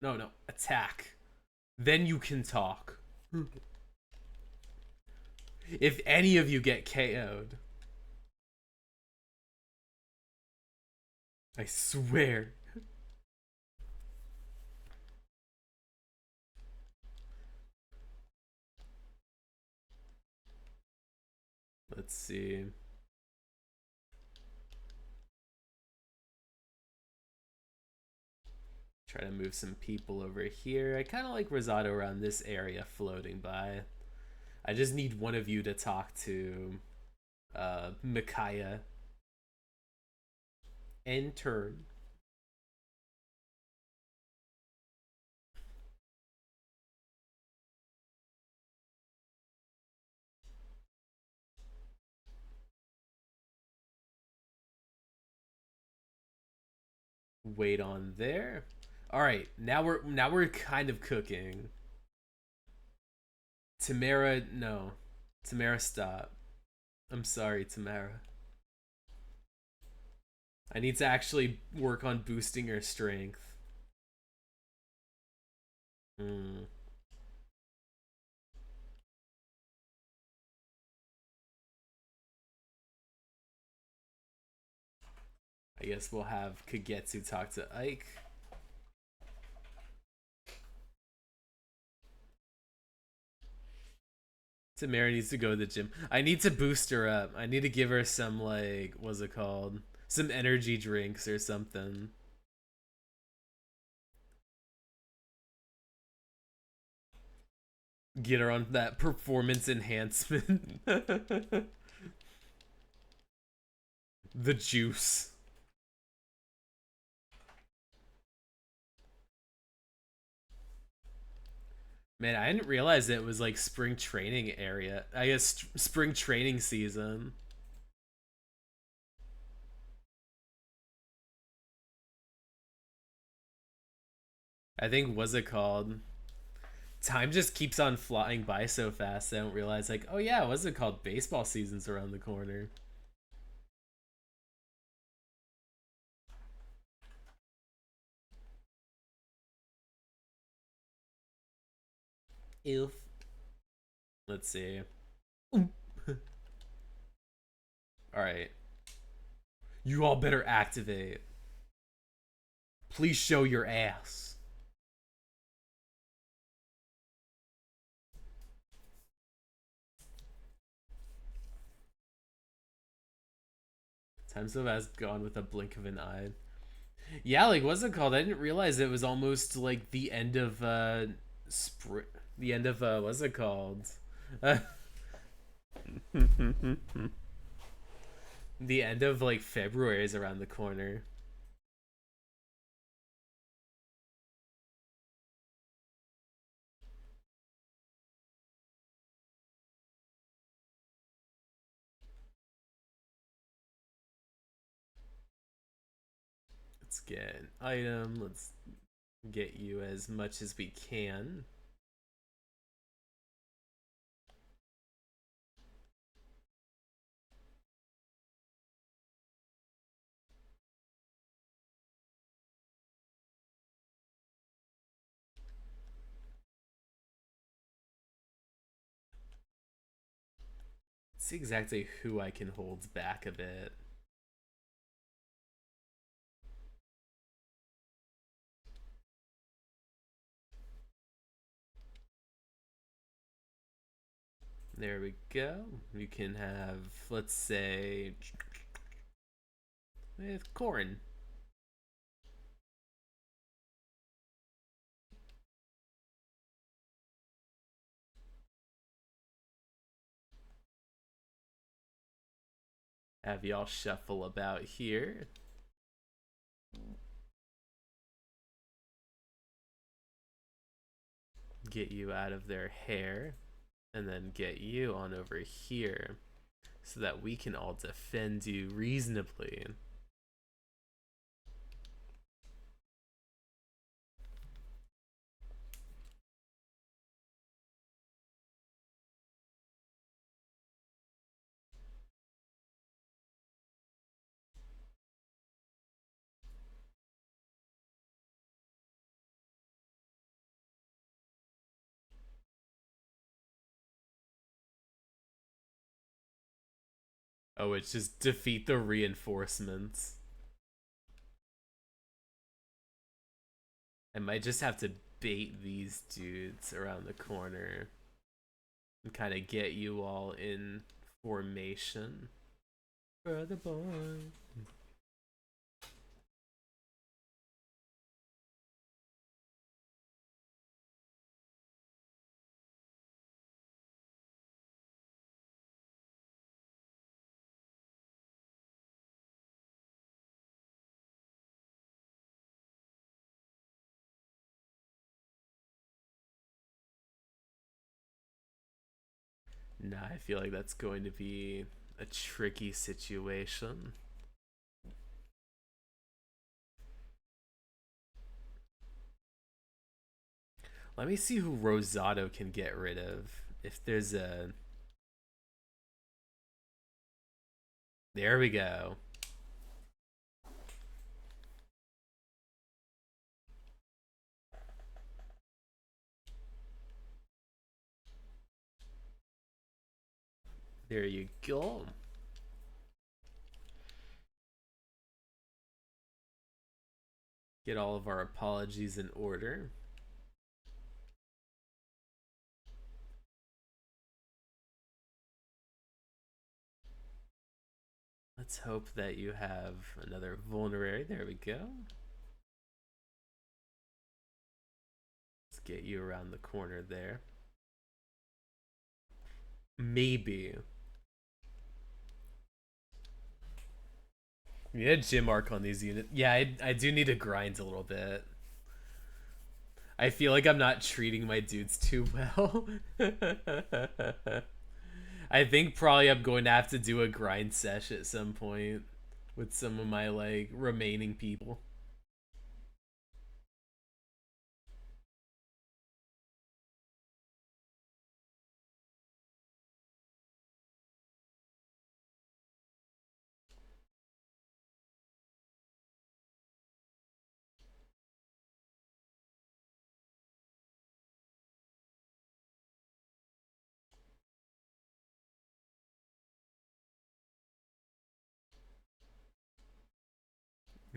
No. Attack. Then you can talk. If any of you get KO'd, I swear. Let's see. Try to move some people over here. I kind of like Rosado around this area floating by. I just need one of you to talk to Micaiah. End turn. Wait on there. All right, now we're kind of cooking. Tamara, no. Tamara, stop. I'm sorry, Tamara. I need to actually work on boosting her strength. I guess we'll have Kagetsu talk to Ike. Tamara needs to go to the gym. I need to boost her up. I need to give her some, like, what's it called? Some energy drinks or something. Get her on that performance enhancement. The juice. Man, I didn't realize it was like spring training area. I guess spring training season. I think, what's it called? Time just keeps on flying by so fast. I don't realize, like, oh yeah, what's it called? Baseball season's around the corner. Ilf. Let's see. All right, you all better activate. Please show your ass. Time so fast gone with a blink of an eye. Yeah, like what's it called? I didn't realize it was almost like the end of spring. The end of what's it called? Uh, the end of like February is around the corner. Let's get an item. Let's get you as much as we can. See exactly who I can hold back a bit. There we go. We can have, let's say, with corn. Have y'all shuffle about here. Get you out of their hair. And then get you on over here. So that we can all defend you reasonably. Oh, it's just defeat the reinforcements. I might just have to bait these dudes around the corner and kind of get you all in formation. Brother boy. Nah, I feel like that's going to be a tricky situation. Let me see who Rosado can get rid of. If there's a... There we go. There you go. Get all of our apologies in order. Let's hope that you have another vulnerary. There we go. Let's get you around the corner there. Maybe. Yeah, gym arc on these units. Yeah, I do need to grind a little bit. I feel like I'm not treating my dudes too well. I think probably I'm going to have to do a grind sesh at some point with some of my like remaining people.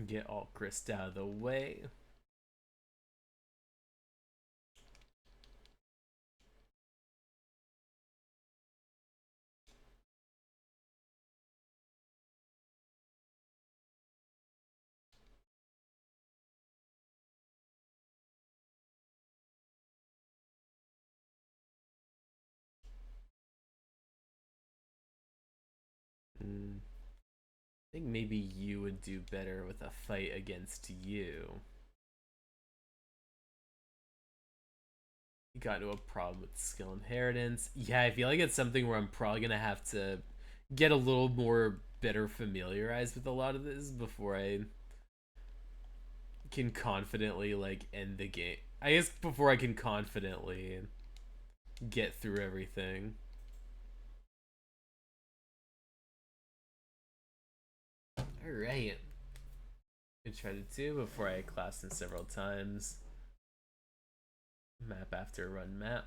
Get all Chris out of the way. Mm, I think maybe you would do better with a fight against you. You got into a problem with skill inheritance. Yeah, I feel like it's something where I'm probably gonna have to get a little more better familiarized with a lot of this before I can confidently like end the game. I guess before I can confidently get through everything. All right. I try to do before I class in several times. Map after run map.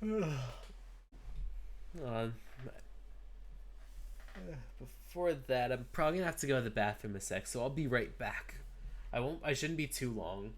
uh, before that, I'm probably gonna have to go to the bathroom a sec, so I'll be right back. I won't. I shouldn't be too long.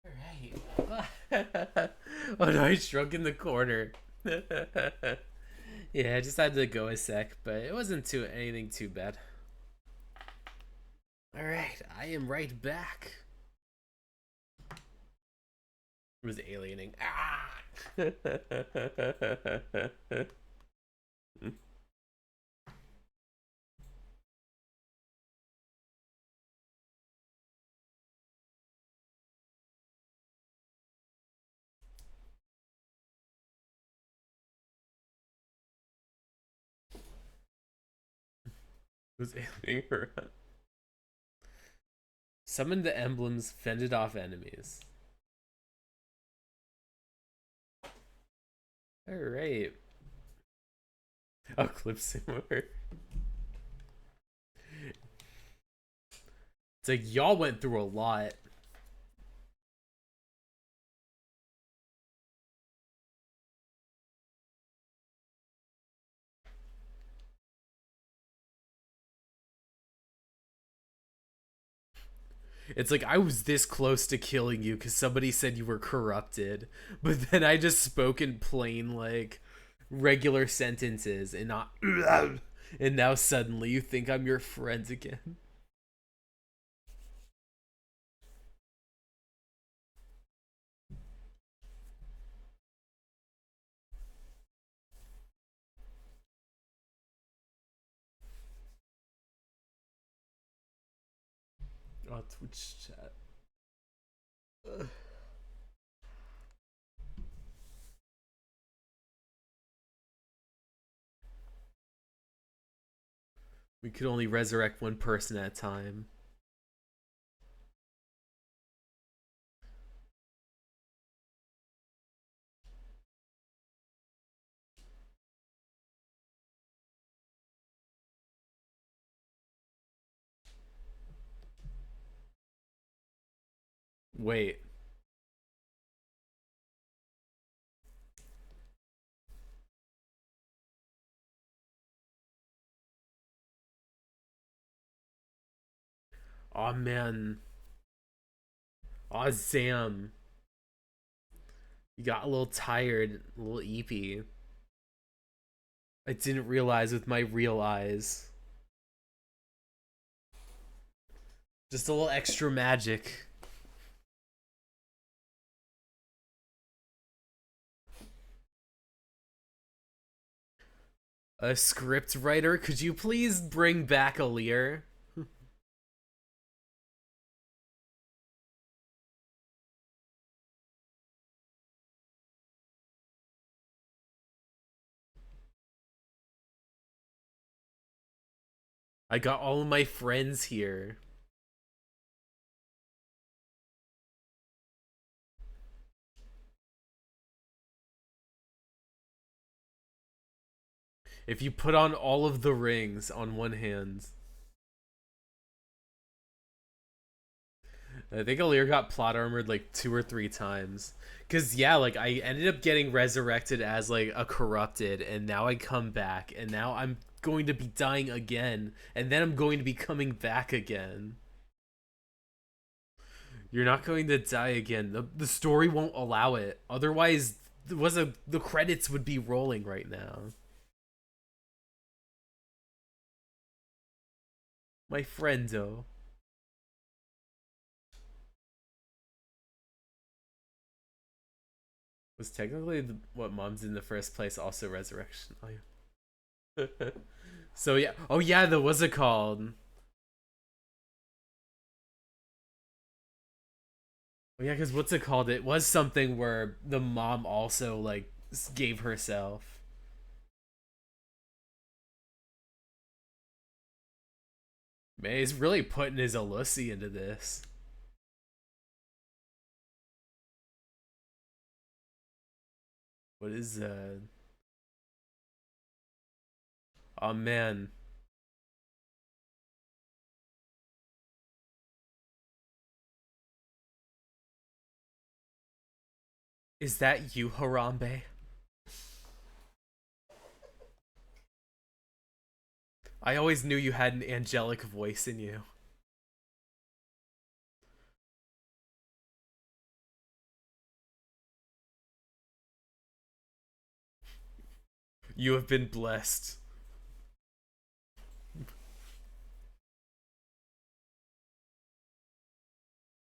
Alright. Oh no, I shrunk in the corner. Yeah, I just had to go a sec, but it wasn't too anything too bad. Alright, I am right back. It was alienating. Ah! Was alienating her. Summon the emblems, fended off enemies. Alright. Oh, clip similar. It's like y'all went through a lot. It's like I was this close to killing you because somebody said you were corrupted, but then I just spoke in plain like regular sentences and not and now suddenly you think I'm your friend again. Oh, Twitch chat. Ugh. We could only resurrect one person at a time. Wait. Oh man. Oh Zam. You got a little tired, a little eepy. I didn't realize with my real eyes. Just a little extra magic. A script writer, could you please bring back Alear? I got all of my friends here. If you put on all of the rings on one hand. I think Alear got plot armored like 2 or 3 times. Cause yeah, like I ended up getting resurrected as like a corrupted, and now I come back, and now I'm going to be dying again, and then I'm going to be coming back again. You're not going to die again. The story won't allow it. Otherwise, the credits would be rolling right now. My friendo. Was technically what mom's in the first place also resurrection? Oh, yeah. So yeah. Oh yeah, there was a called. Oh yeah, because what's it called? It was something where the mom also like gave herself. Man, he's really putting his Alusi into this. What is Oh man. Is that you, Harambe? I always knew you had an angelic voice in you. You have been blessed.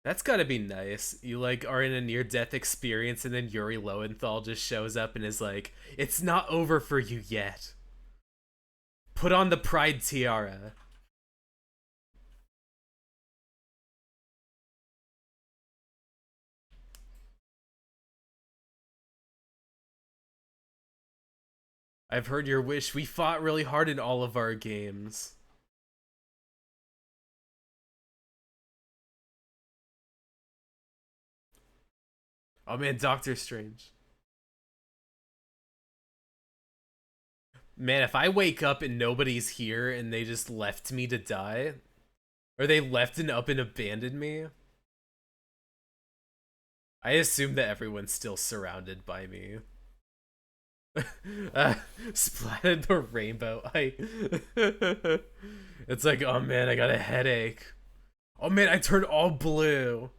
That's gotta be nice. You like are in a near death experience, and then Yuri Lowenthal just shows up and is like, "It's not over for you yet. Put on the pride tiara." I've heard your wish. We fought really hard in all of our games. Oh man, Doctor Strange. Man, if I wake up and nobody's here and they just left me to die, or they left and up and abandoned me, I assume that everyone's still surrounded by me. Splatted the rainbow. It's like, oh man, I got a headache. Oh man, I turned all blue.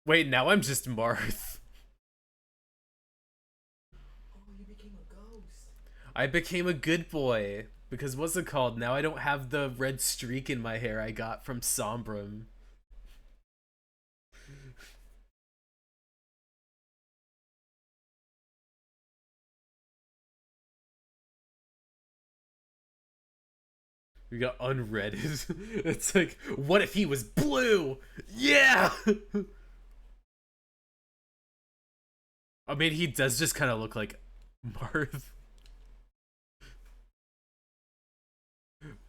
Wait, now I'm just Marth. Oh, you became a ghost. I became a good boy. Because what's it called? Now I don't have the red streak in my hair I got from Sombrum. We got unredded. It's like, what if he was blue? Yeah! I mean, he does just kind of look like Marth.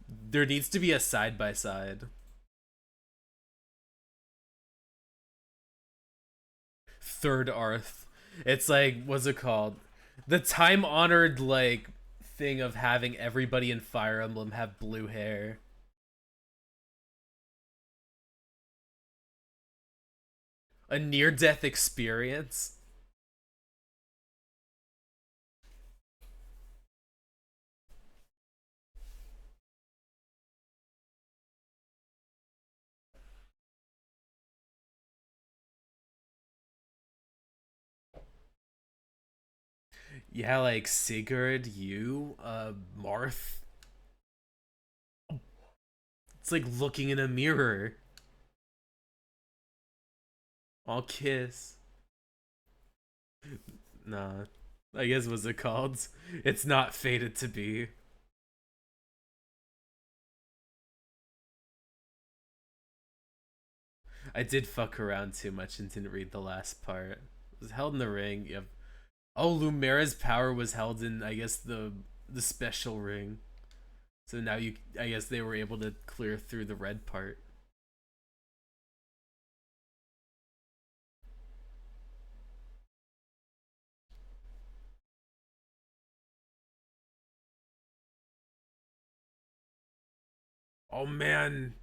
There needs to be a side by side. Third Arth. It's like, what's it called? The time honored, like, thing of having everybody in Fire Emblem have blue hair. A near death experience. Yeah, like Sigurd, you, Marth. It's like looking in a mirror. I'll kiss. Nah. I guess what's it called? It's not fated to be. I did fuck around too much and didn't read the last part. It was held in the ring. Yep. Oh, Lumera's power was held in, I guess, the special ring. So now I guess they were able to clear through the red part. Oh man,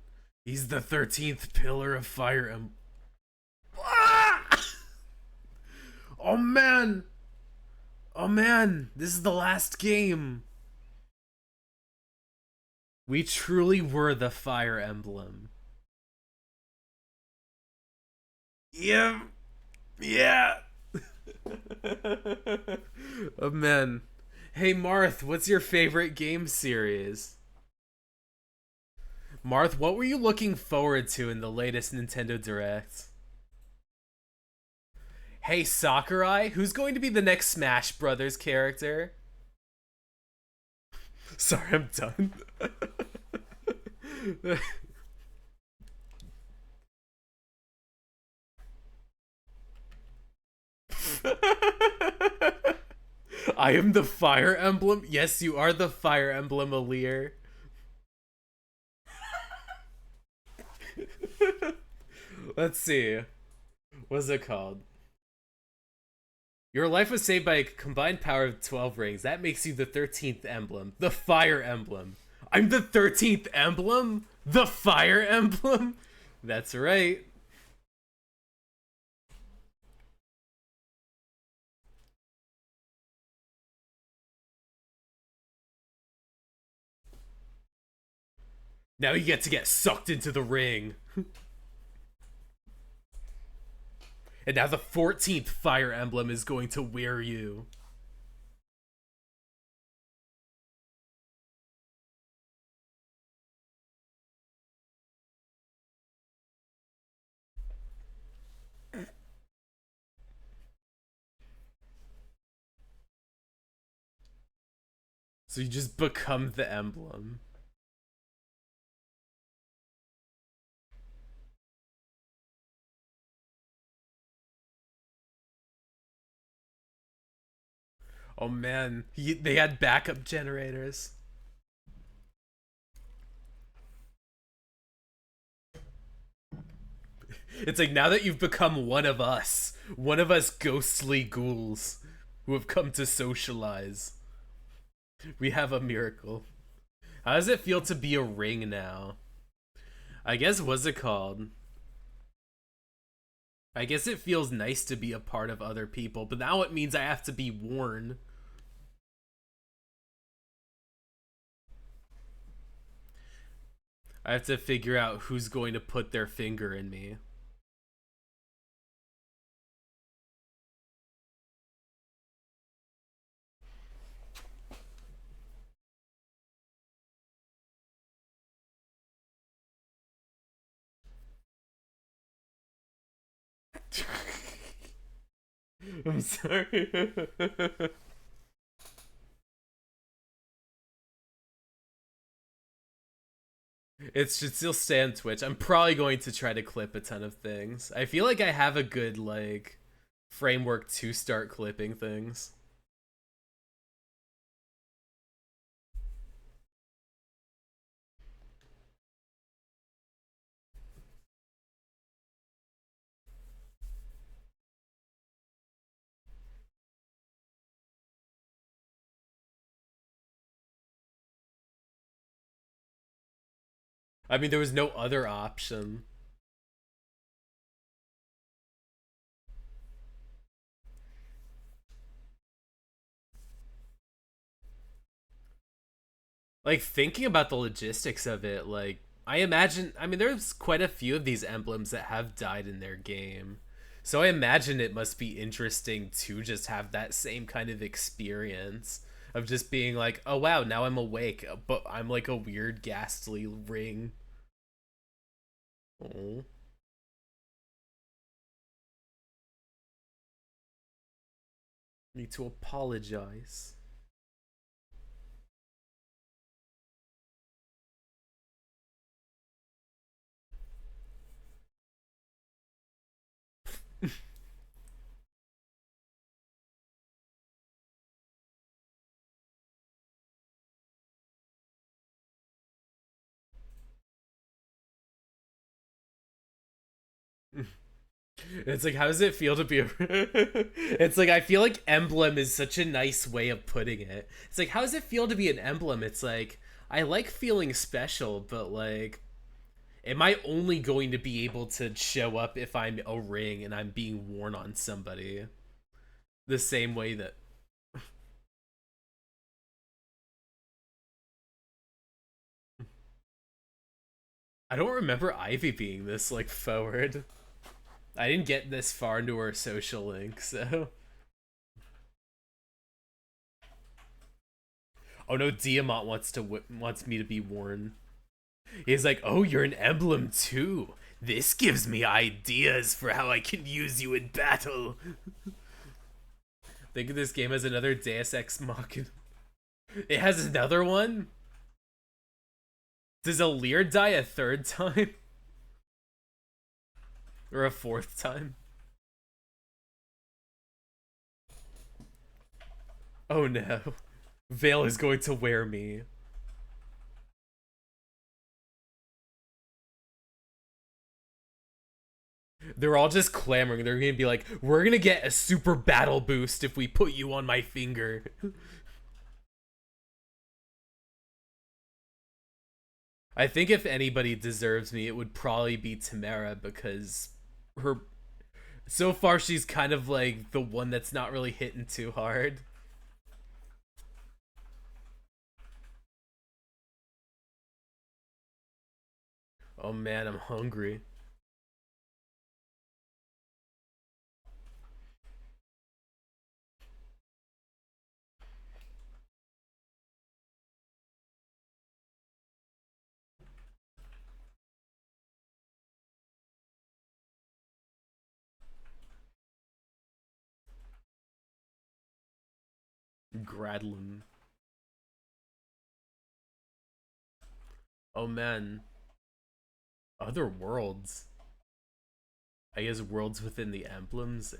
he's the 13th pillar of Fire Emblem. Ah! Oh man! Oh man, this is the last game. We truly were the Fire Emblem. Yeah. Yeah. Oh man. Hey Marth, what's your favorite game series? Marth, what were you looking forward to in the latest Nintendo Direct? Hey Sakurai, who's going to be the next Smash Brothers character? Sorry, I'm done. I am the Fire Emblem. Yes, you are the Fire Emblem Alear. Let's see. What's it called? Your life was saved by a combined power of 12 rings. That makes you the 13th emblem. The Fire Emblem. I'm the 13th emblem? The Fire Emblem? That's right. Now you get to get sucked into the ring. And now the 14th Fire Emblem is going to wear you. So you just become the emblem. Oh man, they had backup generators. It's like now that you've become one of us ghostly ghouls who have come to socialize, we have a miracle. How does it feel to be a ring now? I guess what's it called? I guess it feels nice to be a part of other people, but now it means I have to be worn. I have to figure out who's going to put their finger in me. I'm sorry. It should still stay on Twitch. I'm probably going to try to clip a ton of things. I feel like I have a good like framework to start clipping things. I mean, there was no other option. Like thinking about the logistics of it, like I imagine, I mean there's quite a few of these emblems that have died in their game. So I imagine it must be interesting to just have that same kind of experience of just being like, oh wow, now I'm awake, but I'm like a weird ghastly ring. Oh. Need to apologize. It's like, how does it feel to be a... It's like, I feel like emblem is such a nice way of putting it. It's like, how does it feel to be an emblem? It's like, I like feeling special, but like, am I only going to be able to show up if I'm a ring and I'm being worn on somebody? The same way that... I don't remember Ivy being this, like, forward. I didn't get this far into her social link, so... Oh no, Diamant wants me to be worn. He's like, oh, you're an emblem too. This gives me ideas for how I can use you in battle. Think of this game as another Deus Ex Machina. It has another one? Does Alear die a third time? Or a fourth time? Oh no. Vale is going to wear me. They're all just clamoring. They're gonna be like, we're gonna get a super battle boost if we put you on my finger. I think if anybody deserves me, it would probably be Tamara because her... So far, she's kind of like the one that's not really hitting too hard. Oh man, I'm hungry. Gradlin. Oh man. Other worlds. I guess worlds within the emblems.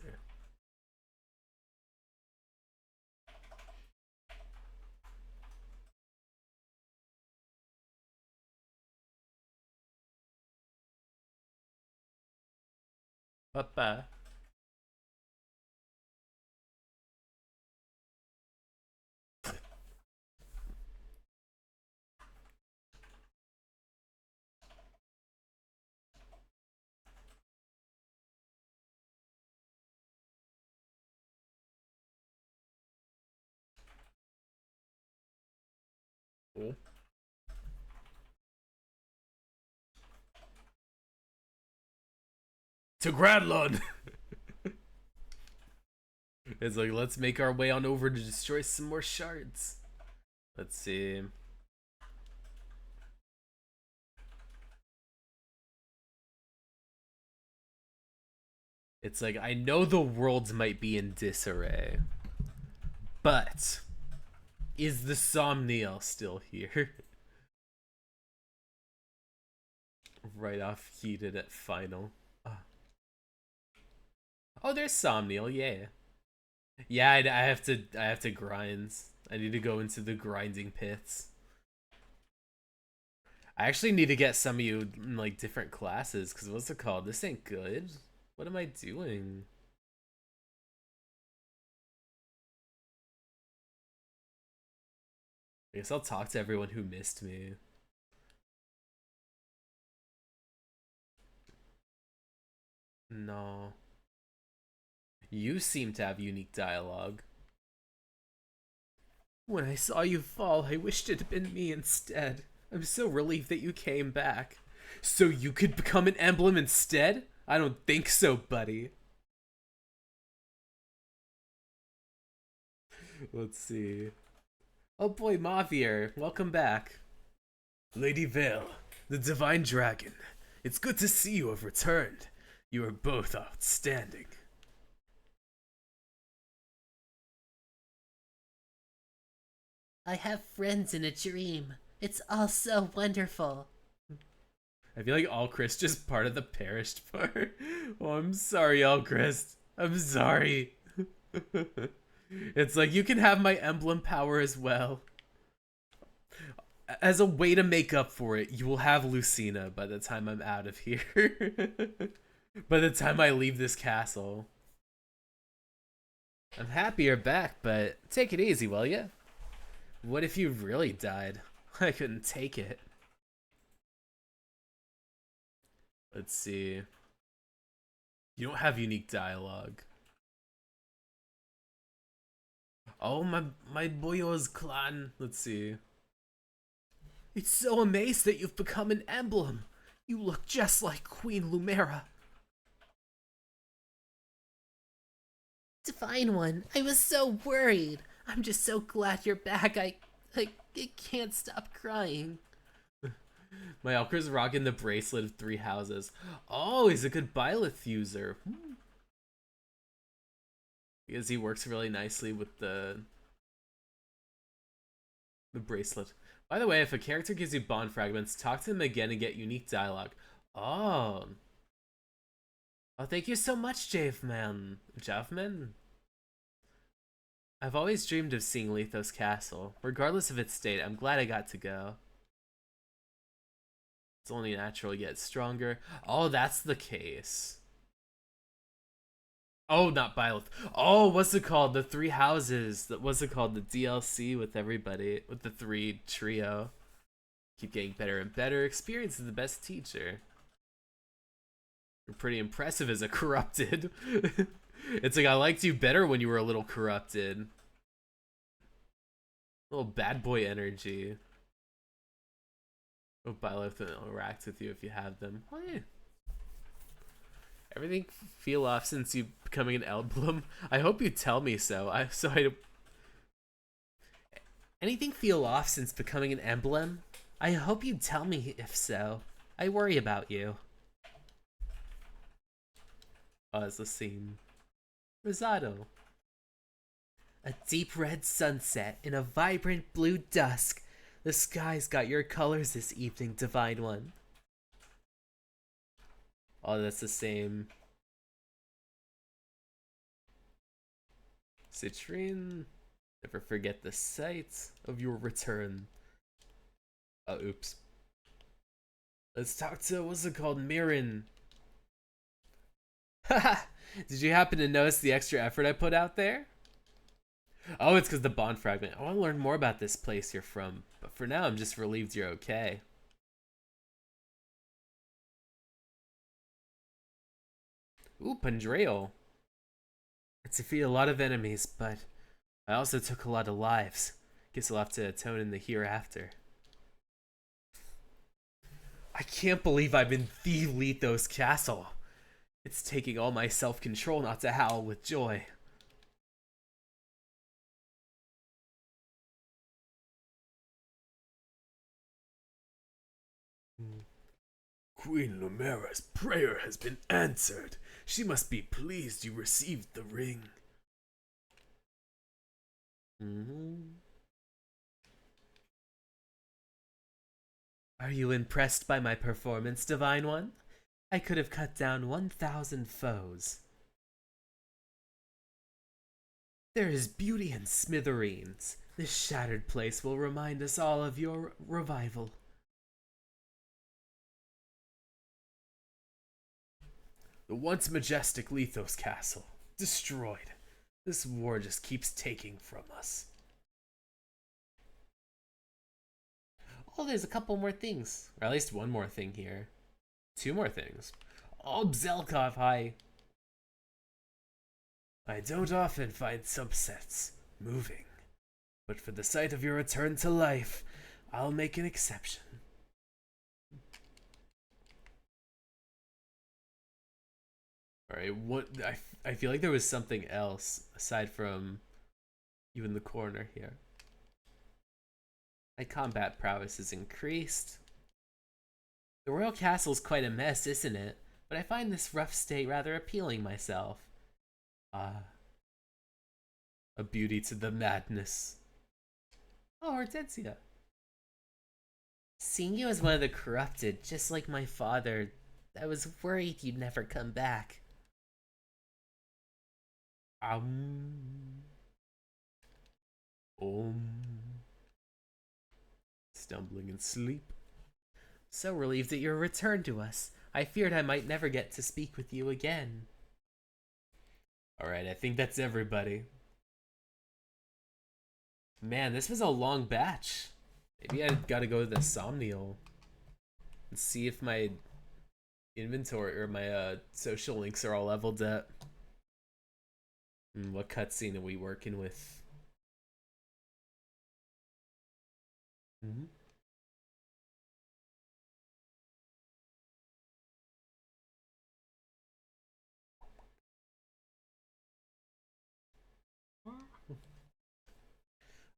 Papa. Oh. To Gradlon! It's like, let's make our way on over to destroy some more shards. Let's see. It's like, I know the worlds might be in disarray, but is the Somniel still here? Right off heated at final. Oh, there's Somniel, yeah. Yeah, I have to grind. I need to go into the grinding pits. I actually need to get some of you in like different classes, because what's it called? This ain't good. What am I doing? I guess I'll talk to everyone who missed me. No. You seem to have unique dialogue. When I saw you fall, I wished it had been me instead. I'm so relieved that you came back. So you could become an emblem instead? I don't think so, buddy. Let's see. Oh boy, Mavier, welcome back. Lady Vale, the Divine Dragon. It's good to see you have returned. You are both outstanding. I have friends in a dream. It's all so wonderful. I feel like Alchrist just part of the perished part. Oh, I'm sorry, Alchrist. I'm sorry. It's like you can have my emblem power as well. As a way to make up for it, you will have Lucina by the time I'm out of here. By the time I leave this castle. I'm happy you're back, but take it easy, will ya? What if you really died? I couldn't take it. Let's see. You don't have unique dialogue. Oh, my Boyo's clan. Let's see. It's so amazed that you've become an emblem. You look just like Queen Lumera. Divine One, I was so worried. I'm just so glad you're back. I can't stop crying. My Alker's rocking the bracelet of 3 houses. Oh, he's a good Byleth user. Because he works really nicely with the bracelet. By the way, if a character gives you bond fragments, talk to him again and get unique dialogue. Oh. Oh, thank you so much, Javeman. Javman? I've always dreamed of seeing Lethos Castle. Regardless of its state, I'm glad I got to go. It's only natural to get stronger. Oh, that's the case. Oh, not Byleth. Oh, what's it called? The 3 houses. What's it called? The DLC with everybody. With the 3 trio. Keep getting better and better. Experience is the best teacher. You're pretty impressive as a corrupted. It's like I liked you better when you were a little corrupted. A little bad boy energy. Oh, Byleth will interact with you if you have them. Oh, yeah. Everything feel off since you becoming an emblem? I hope you tell me so. Anything feel off since becoming an emblem? I hope you tell me if so. I worry about you. Oh, it's the scene. Rosado. A deep red sunset in a vibrant blue dusk. The sky's got your colors this evening, Divine One. Oh, that's the same. Citrine, never forget the sight of your return. Oh, oops. Let's talk to, what's it called, Mirren. Haha! Did you happen to notice the extra effort I put out there? Oh, it's because the bond fragment. I want to learn more about this place you're from, but for now I'm just relieved you're okay. Ooh, Pandreal. I defeated a lot of enemies, but I also took a lot of lives. Guess I'll have to atone in the hereafter. I can't believe I'm in the Lethos Castle. It's taking all my self-control not to howl with joy. Queen Lumera's prayer has been answered. She must be pleased you received the ring. Are you impressed by my performance, Divine One? I could have cut down 1,000 foes. There is beauty in smithereens. This shattered place will remind us all of your revival. The once majestic Lethos Castle, destroyed. This war just keeps taking from us. Oh, there's a couple more things. Or at least one more thing here. 2 more things. Oh, Bzelkov, hi. I don't often find subsets moving, but for the sight of your return to life, I'll make an exception. Alright, what I feel like there was something else aside from You in the corner here. My combat prowess is increased. The royal castle's quite a mess, isn't it? But I find this rough state rather appealing myself. Ah, a beauty to the madness. Oh, Hortensia. Seeing you as one of the corrupted, just like my father, I was worried you'd never come back. Stumbling in sleep. So relieved at your return to us. I feared I might never get to speak with you again. Alright, I think that's everybody. Man, this was a long batch. Maybe I gotta go to the Somnial and see if my inventory or my social links are all leveled up. What cutscene are we working with?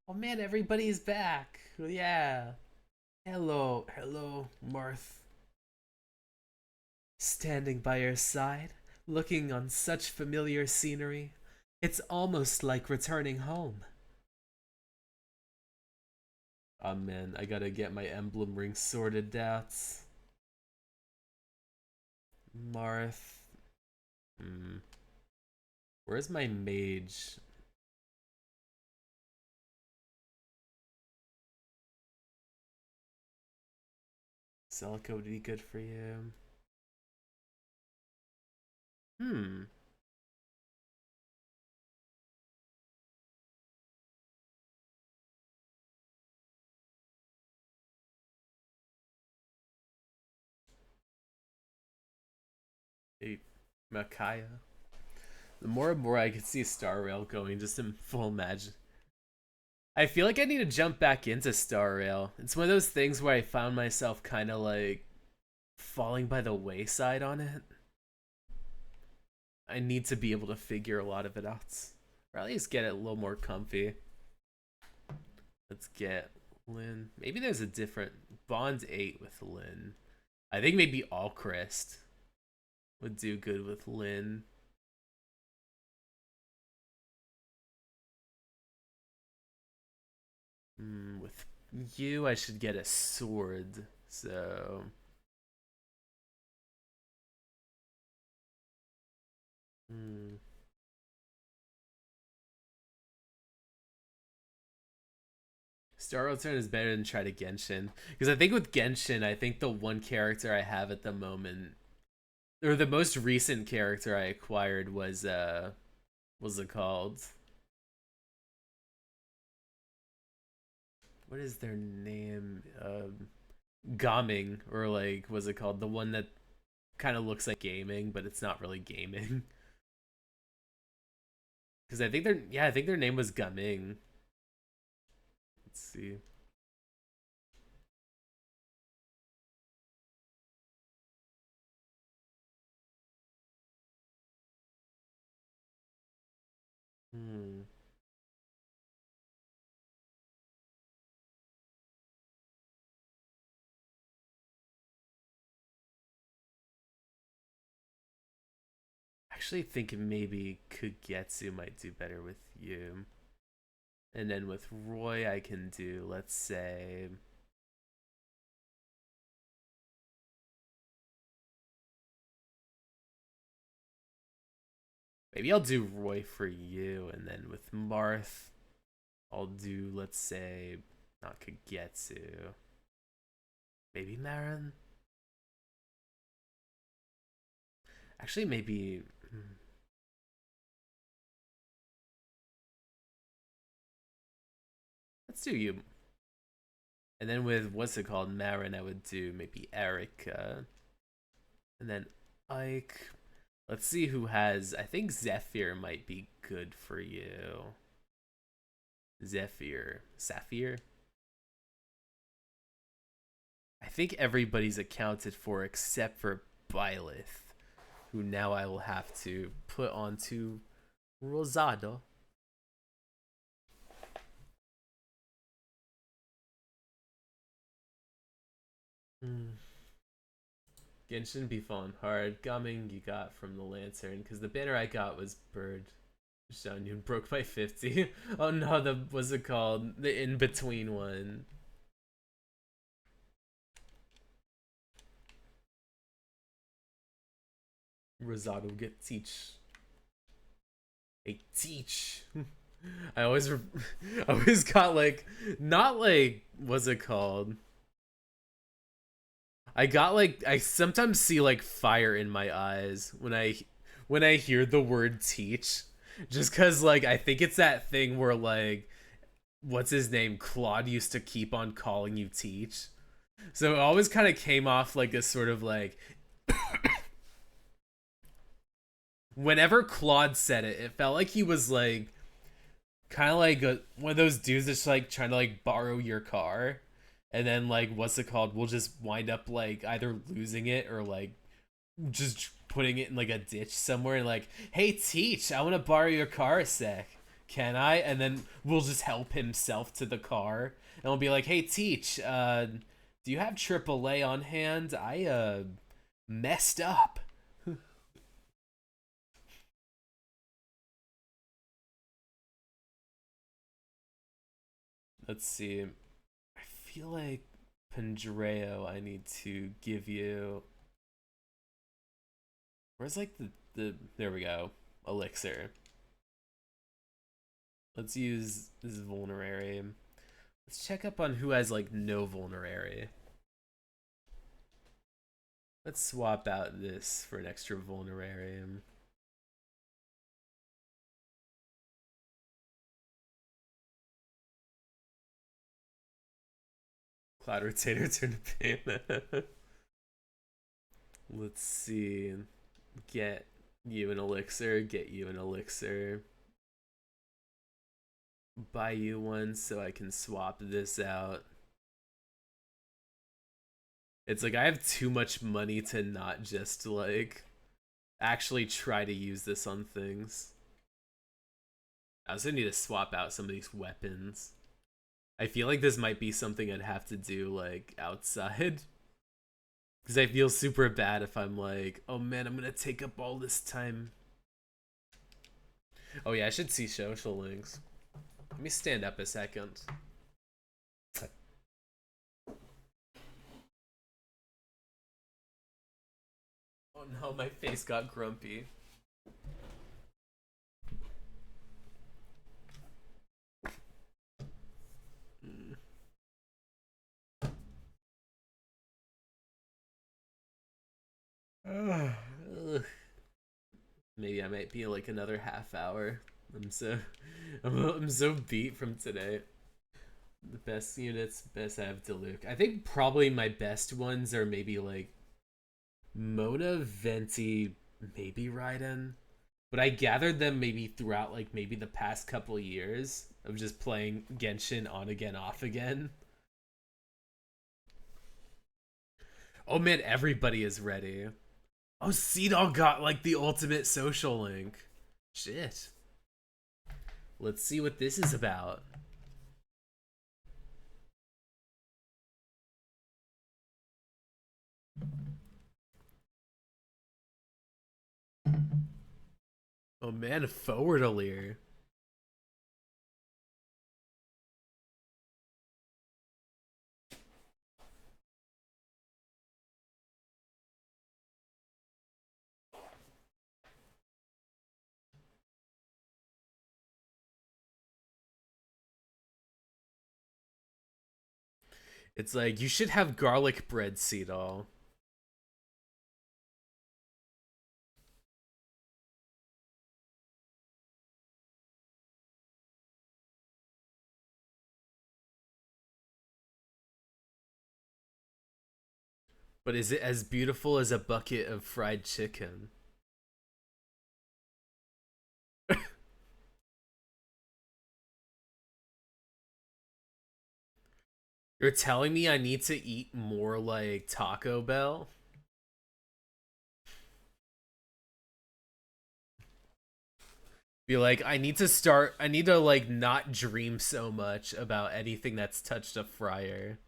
Oh man, everybody's back. Yeah. Hello, Marth. Standing by your side, looking on such familiar scenery. It's almost like returning home. Oh man, I gotta get my emblem ring sorted out. Marth. Where's my mage? Celica would be good for you. Hey, Makaya. The more and more I could see Star Rail going just in full magic. I feel like I need to jump back into Star Rail. It's one of those things where I found myself kind of like falling by the wayside on it. I need to be able to figure a lot of it out. Or at least get it a little more comfy. Let's get Lynn. Maybe there's a different Bond 8 with Lynn. I think maybe Allcrest would do good with Lynn. With you, I should get a sword. So Star Return is better than try to Genshin. Because I think with Genshin, I think the one character I have at the moment, or the most recent character I acquired was, what's it called? What is their name? Gaming, or like, what's it called? The one that kind of looks like gaming, but it's not really gaming. Because I think I think their name was Gaming. Let's see. Actually thinking maybe Kugetsu might do better with you. And then with Roy, I can do, let's say, maybe I'll do Roy for you, and then with Marth, I'll do, let's say, not Kagetsu. Maybe Marin? Actually, maybe... Let's do you. And then with, what's it called, Marin, I would do maybe Erica. And then Ike. Let's see who has... I think Zephyr might be good for you. Sapphire. I think everybody's accounted for except for Byleth, who now I will have to put onto Rosado. Mm. Genshin be falling hard. Gumming you got from the lantern, because the banner I got was bird. Shown you broke by 50. Oh no, the what's it called? The in between one. Rosado get teach. A teach. I always, I always got like, not like, what's it called? I got like, I sometimes see like fire in my eyes when I hear the word teach, just cause like I think it's that thing where like, what's his name? Claude used to keep on calling you teach, so it always kind of came off like a sort of like, whenever Claude said it, it felt like he was like kind of like one of those dudes that's like trying to like borrow your car, and then like what's it called, we'll just wind up like either losing it or like just putting it in like a ditch somewhere and like, hey teach, I want to borrow your car a sec, can I? And then we'll just help himself to the car and we'll be like, hey teach, do you have AAA on hand? I messed up. Let's see, I feel like Pandreo I need to give you. Where's like the there we go. Elixir. Let's use this vulnerary. Let's check up on who has like no vulnerary. Let's swap out this for an extra vulnerarium. Cloud rotator turn to pain. Let's see. Get you an elixir, get you an elixir. Buy you one so I can swap this out. It's like I have too much money to not just like actually try to use this on things. I also need to swap out some of these weapons. I feel like this might be something I'd have to do like outside. Because I feel super bad if I'm like, oh man, I'm gonna take up all this time. Oh yeah, I should see social links. Let me stand up a second. Oh no, my face got grumpy. Maybe I might be like another half hour. I'm so I'm so beat from today. The best units, best I have Diluc. I think probably my best ones are maybe like Mona, Venti, maybe Raiden. But I gathered them maybe throughout like maybe the past couple years of just playing Genshin on again, off again. Oh man, everybody is ready. Oh, Seedall got like the ultimate social link. Shit. Let's see what this is about. Oh man, forward Alear. It's like you should have garlic bread, Seedall. But is it as beautiful as a bucket of fried chicken? You're telling me I need to eat more like Taco Bell? Be like, I need to like not dream so much about anything that's touched a fryer.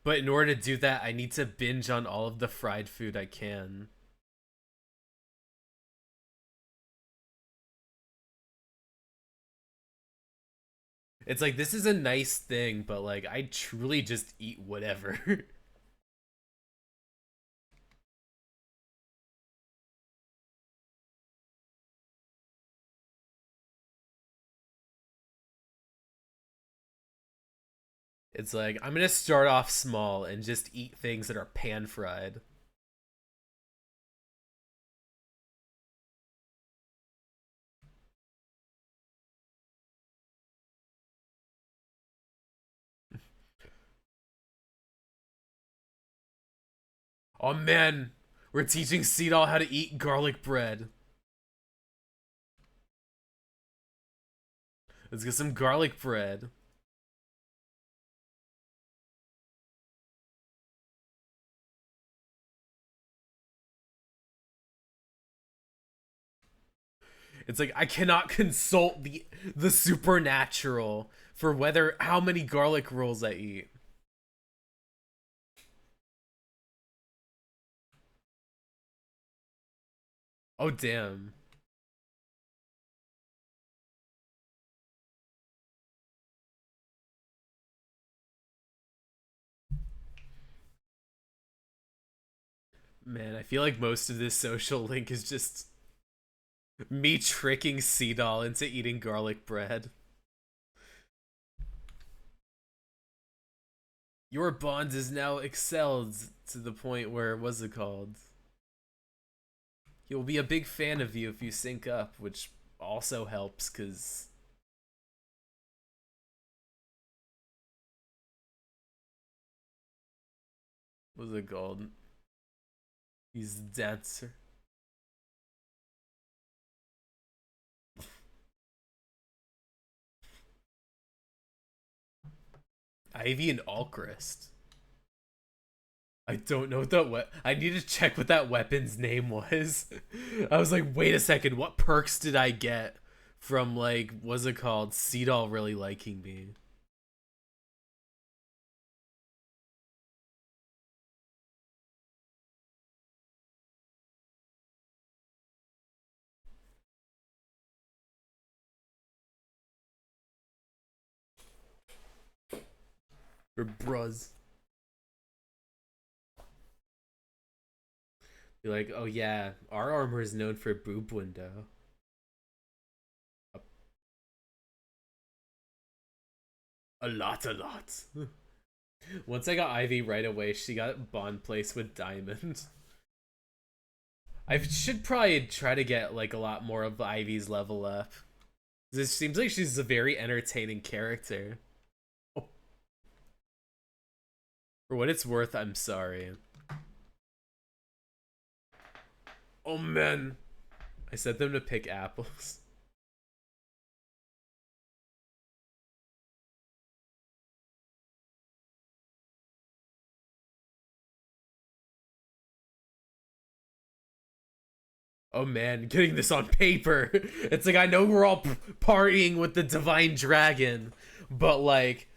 But in order to do that, I need to binge on all of the fried food I can. It's like, this is a nice thing, but like, I truly just eat whatever. It's like, I'm gonna start off small and just eat things that are pan fried. Oh man, we're teaching Seedall how to eat garlic bread. Let's get some garlic bread. It's like, I cannot consult the supernatural for whether how many garlic rolls I eat. Oh damn. Man, I feel like most of this social link is just me tricking Seedall into eating garlic bread. Your bond is now excelled to the point where, what's it called? He'll be a big fan of you if you sync up, which also helps, because... What's it called? He's a dancer. Ivy and Alchrist. I don't know what that I need to check what that weapon's name was. I was like, wait a second, what perks did I get from, like, what's it called? Seedall really liking me. Or bruz. Be like, oh yeah, our armor is known for boob window. A lot, a lot. Once I got Ivy right away, she got bond placed with Diamond. I should probably try to get like a lot more of Ivy's level up. This seems like she's a very entertaining character. Oh. For what it's worth, I'm sorry. Oh man. I sent them to pick apples. Oh man, getting this on paper. It's like, I know we're all partying with the Divine Dragon, but like,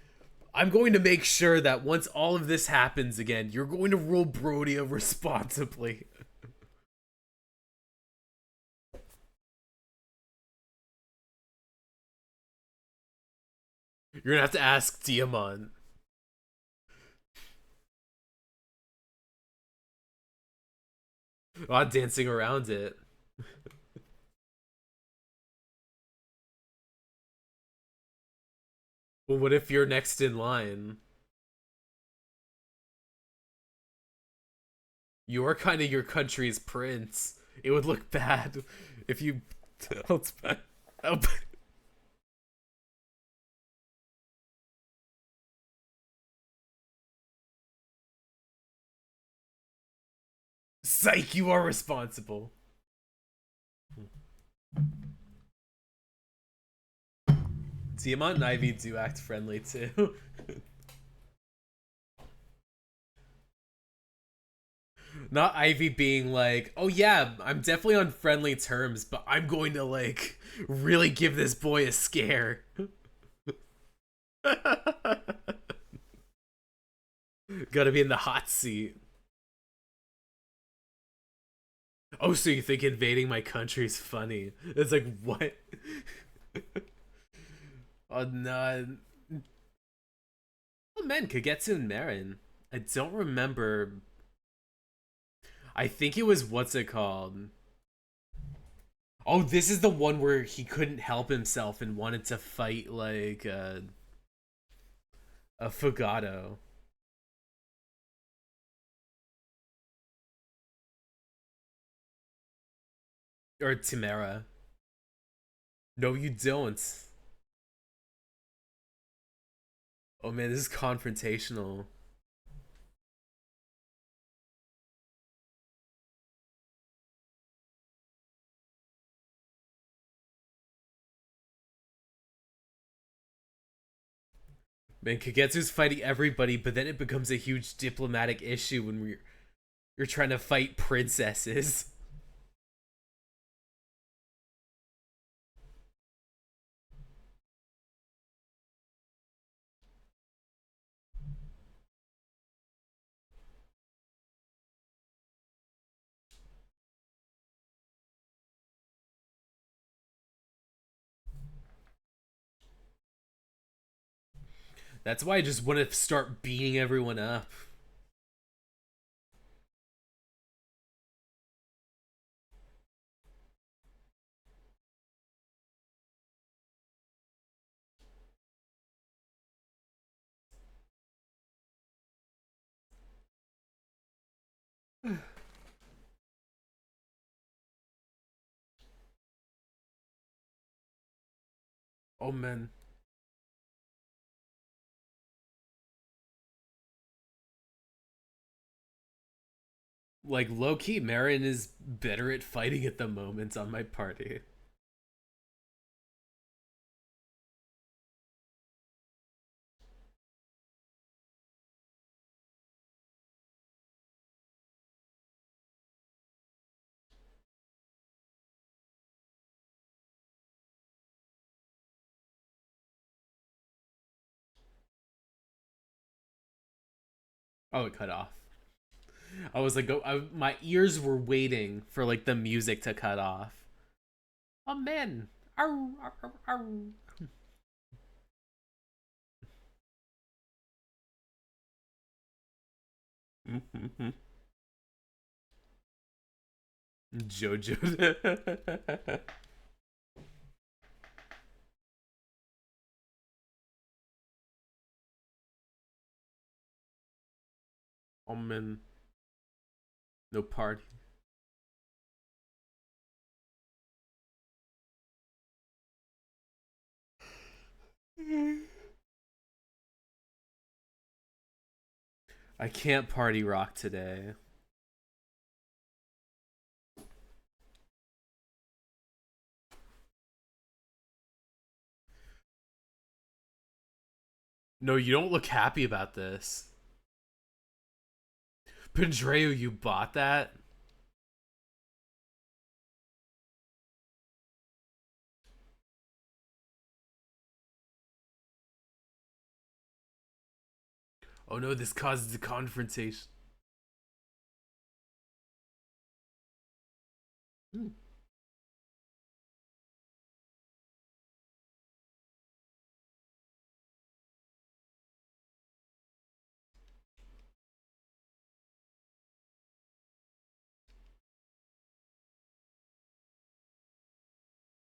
I'm going to make sure that once all of this happens again, you're going to rule Brodia responsibly. You're gonna have to ask Diamond. Not dancing around it. Well, what if you're next in line? You're kind of your country's prince. It would look bad if you held back. Psych, you are responsible. Tiamat and Ivy do act friendly too. Not Ivy being like, oh yeah, I'm definitely on friendly terms, but I'm going to like really give this boy a scare. Gotta be in the hot seat. Oh, so you think invading my country is funny? It's like, what? Oh, no. Oh, man, Kagetsu and Marin. I don't remember. I think it was, what's it called? Oh, this is the one where he couldn't help himself and wanted to fight, like, a Fugato. Or Timera. No, you don't. Oh, man, this is confrontational. Man, Kagetsu's fighting everybody, but then it becomes a huge diplomatic issue when you're trying to fight princesses. That's why I just want to start beating everyone up. Oh man. Like low key, Marin is better at fighting at the moment on my party. Oh, it cut off. I was like, my ears were waiting for like the music to cut off. Oh man. Arr, arr, arr. Jojo. Oh man. No party. I can't party rock today. No, you don't look happy about this. Pedreo, you bought that? Oh no, this causes a confrontation. Hmm.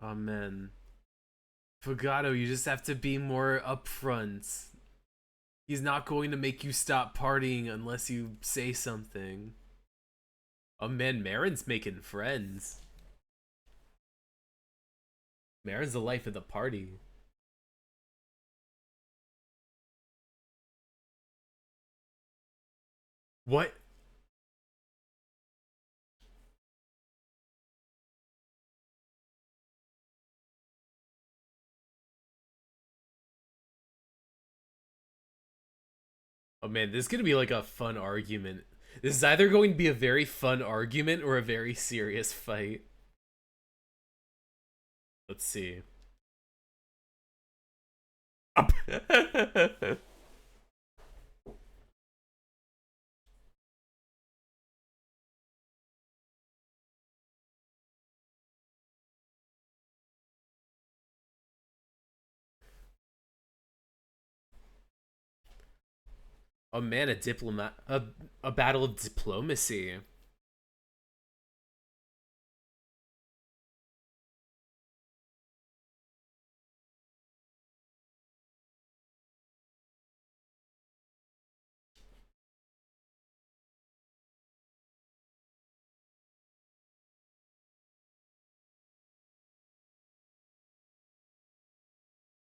Oh man. Fugato, you just have to be more upfront. He's not going to make you stop partying unless you say something. Oh man, Marin's making friends. Marin's the life of the party. What? Oh man, this is gonna be like a fun argument. This is either going to be a very fun argument or a very serious fight. Let's see. Up. Oh man, a battle of diplomacy.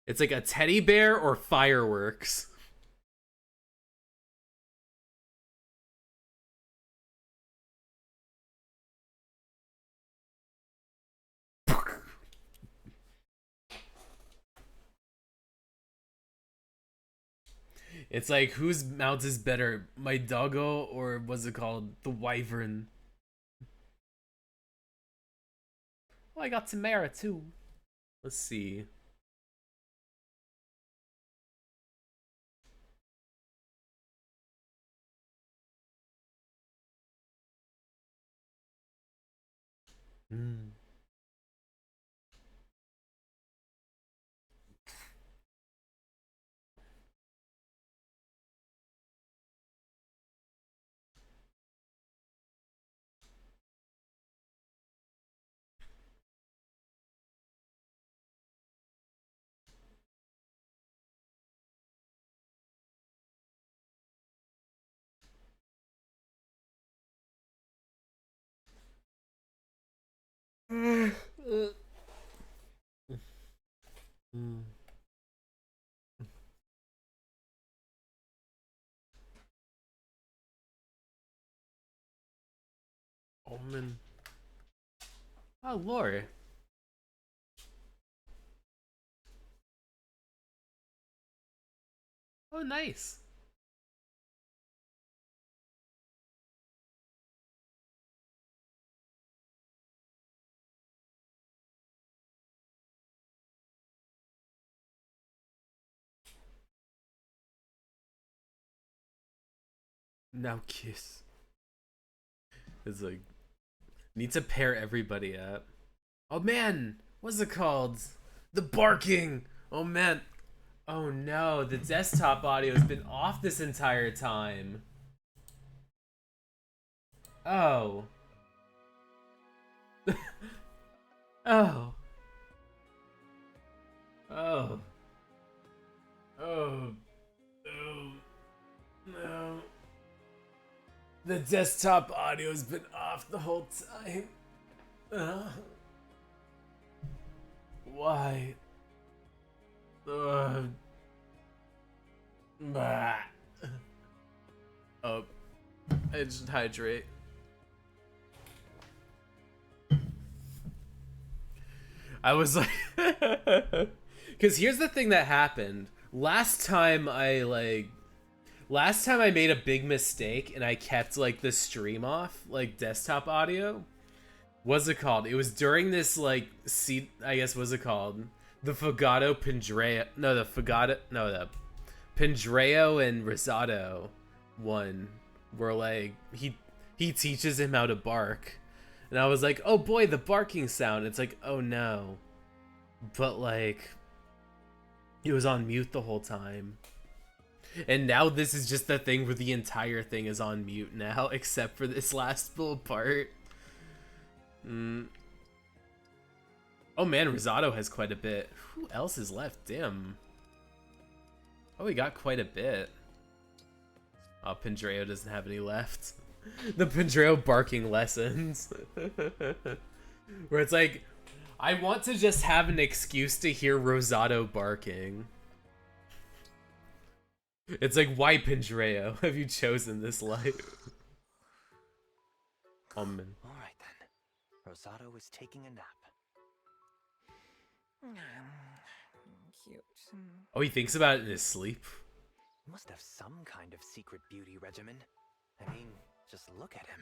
It's like a teddy bear or fireworks. It's like, whose mount is better, my doggo or what's it called, the wyvern? Oh, I got Tamara too. Let's see. Mm. Mm. Omen. Oh, Lord. Oh, nice. Now kiss. It's like, need to pair everybody up. Oh man, what's it called? The barking. Oh man. Oh no, the desktop audio has been off this entire time. Oh. Oh. Oh. Oh. Oh. No. The desktop audio's been off the whole time. Why? Bah. Oh, I just hydrate. I was like, because here's the thing that happened. Last time I made a big mistake and I kept like the stream off, like desktop audio. What's it called? It was during this like I guess what's it called? The Fagato Pandreo. No, the Fagato. No, the Pandreo and Rosado one, where like he teaches him how to bark, and I was like, oh boy, the barking sound. It's like, oh no, but like it was on mute the whole time. And now this is just the thing where the entire thing is on mute now, except for this last little part. Oh man, Rosado has quite a bit. Who else is left? Damn. Oh, we got quite a bit. Oh, Pandreo doesn't have any left. The Pandreo barking lessons. Where it's like, I want to just have an excuse to hear Rosado barking. It's like, why Pandreo have you chosen this life? Alright then. Rosado is taking a nap. Cute. Oh, he thinks about it in his sleep. He must have some kind of secret beauty regimen. I mean, just look at him.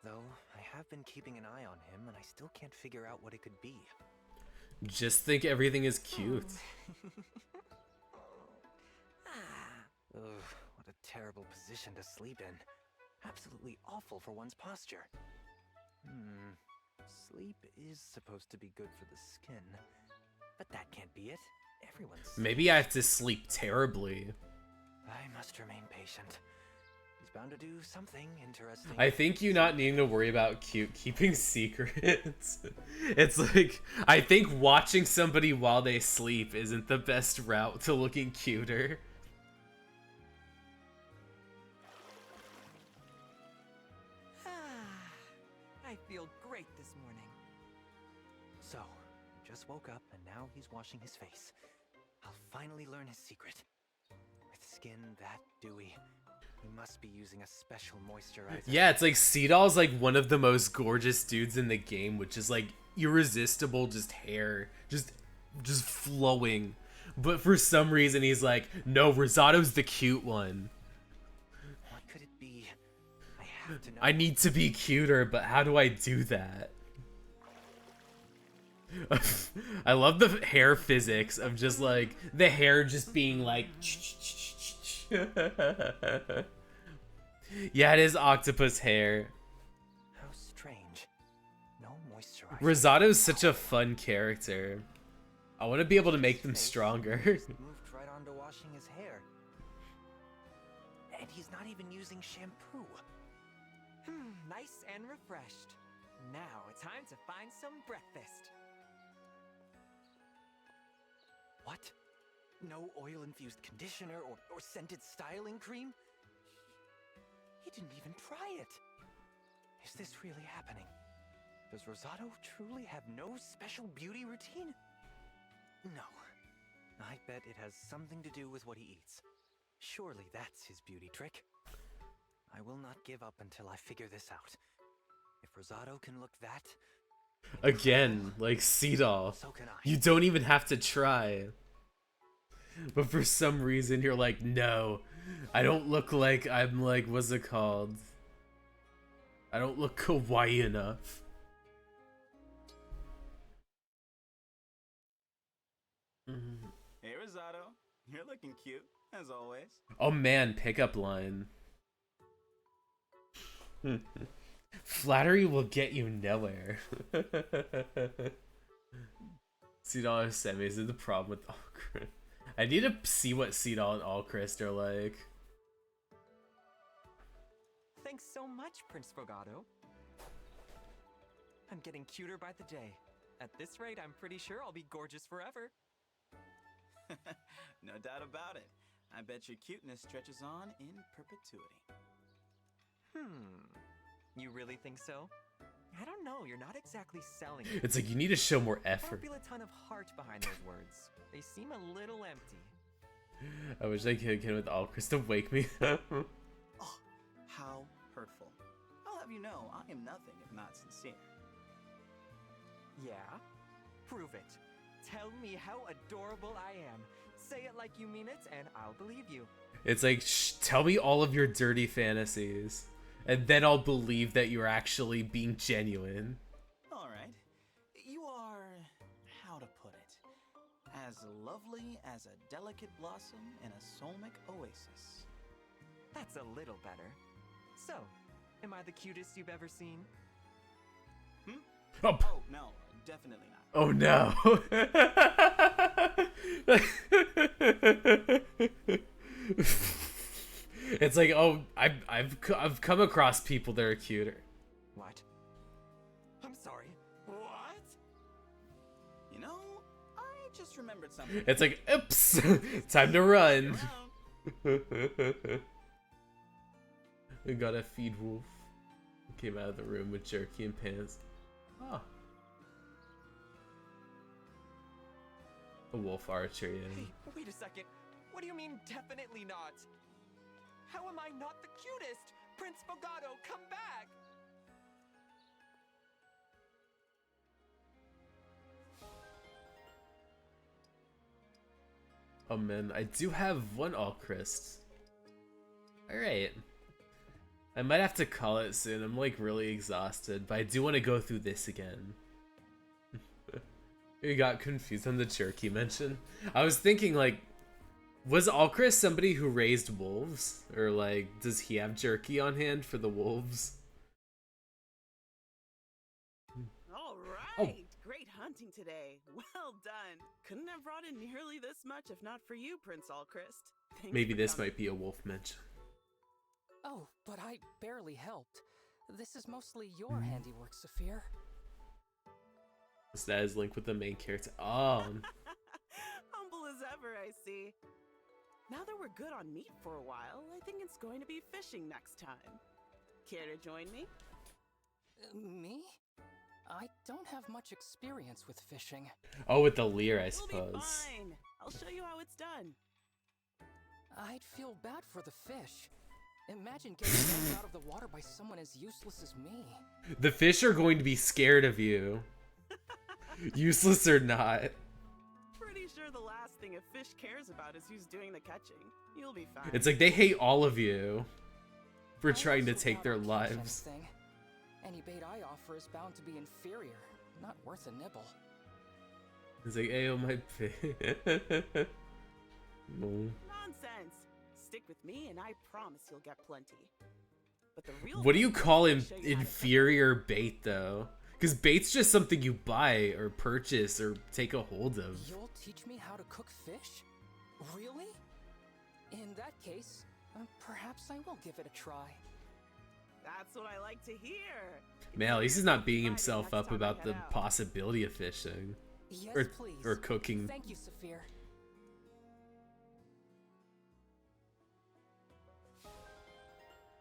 Though, I have been keeping an eye on him, and I still can't figure out what it could be. Just think everything is cute. Ugh, what a terrible position to sleep in. Absolutely awful for one's posture. Sleep is supposed to be good for the skin, but that can't be it. Everyone's... Maybe I have to sleep terribly. I I must remain patient. He's bound to do something interesting. I think you not needing to worry about cute keeping secrets. It's like, I think watching somebody while they sleep isn't the best route to looking cuter. I feel great this morning. So, he just woke up and now he's washing his face. I'll finally learn his secret. With skin that dewy, he must be using a special moisturizer. Yeah, it's like Seedall's like one of the most gorgeous dudes in the game, which is like irresistible, just hair, just flowing. But for some reason he's like, no, Rosato's the cute one. What could it be? I have to know. I need to be cuter, but how do I do that? I love the hair physics of just like the hair just being like yeah, it is octopus hair. How strange. No moisturizer. Rosato's such a fun character. I want to be able to make them stronger. Moved right on to washing his hair. And he's not even using shampoo. Nice and refreshed. Now it's time to find some breakfast. What? No oil-infused conditioner or scented styling cream? He didn't even try it. Is this really happening? Does Rosato truly have no special beauty routine? No. I bet it has something to do with what he eats. Surely that's his beauty trick. I will not give up until I figure this out. If Rosato can look that... Again, like Seedall. So can I. You don't even have to try. But for some reason you're like, no, I don't look like I'm like, what's it called? I don't look kawaii enough. Hey Rosato, you're looking cute, as always. Oh man, pickup line. Flattery will get you nowhere. Seedall and Semi is the problem with Allchrist. I need to see what Seedall and Allchrist are like. Thanks so much, Prince Fogato. I'm getting cuter by the day. At this rate, I'm pretty sure I'll be gorgeous forever. No doubt about it. I bet your cuteness stretches on in perpetuity. You really think so? I don't know, you're not exactly selling it. It's like you need to show more effort. I feel a ton of heart behind those words. They seem a little empty. I wish I could get with Allchrist to wake me up. Oh, how hurtful. I'll have you know, I am nothing if not sincere. Yeah? Prove it. Tell me how adorable I am. Say it like you mean it, and I'll believe you. It's like, tell me all of your dirty fantasies, and then I'll believe that you're actually being genuine. Alright. You are, how to put it, as lovely as a delicate blossom in a soulmic oasis. That's a little better. So, am I the cutest you've ever seen? Oh, Oh, no, definitely not. oh no. It's like, oh, I've come across people that are cuter. What? I'm sorry. What? You know, I just remembered something. It's like, oops, time to run. We gotta feed Wolf. Came out of the room with jerky and pants. Oh. A wolf archer, yeah. Hey, wait a second. What do you mean, definitely not? How am I not the cutest? Prince Fogato, come back! Oh man, I do have one Allchrist. Alright. I might have to call it soon. I'm like really exhausted, but I do want to go through this again. You got confused on the jerky mention. I was thinking like, was Allchrist somebody who raised wolves? Or like, does he have jerky on hand for the wolves? All right. Oh. Great hunting today. Well done. Couldn't have brought in nearly this much if not for you, Prince Allchrist. Thanks Maybe for this coming. might be a wolf mention. Oh, but I barely helped. This is mostly your handiwork, Saphir. That is linked with the main character. Oh, Humble as ever, I see. Now that we're good on meat for a while, I think it's going to be fishing next time. Care to join me? Me? I don't have much experience with fishing. oh, with the Alear, I We'll be suppose. fine. I'll show you how it's done. I'd feel bad for the fish. Imagine getting dumped out of the water by someone as useless as me. The fish are going to be scared of you, useless or not. Pretty sure the last thing a fish cares about is who's doing the catching. You'll be fine. It's like they hate all of you for I trying to also take doubt their I'll catch lives. anything. Any bait I offer is bound to be inferior, not worth a nibble. It's like, hey, oh my fish. No. Nonsense. Stick with me and I promise you'll get plenty. But the real What do you thing is call I'll show you how to cook. inferior bait though? Because bait's just something you buy or purchase or take a hold of. You'll teach me how to cook fish? Really? In that case, perhaps I will give it a try. That's what I like to hear. Man, at least he's not beating himself Next up time I about head the out. possibility of fishing Yes, or, please. or cooking. Thank you, Saphir.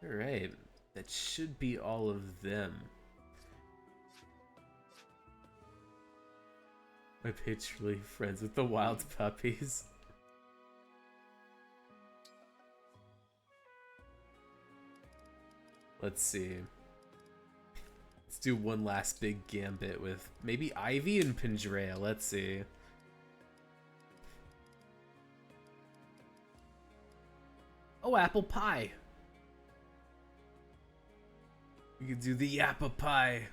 Alright, that should be all of them. My page really friends with the wild puppies. Let's see. Let's do one last big gambit with maybe Ivy and Pandrea. Let's see. Oh, apple pie. We could do the apple pie.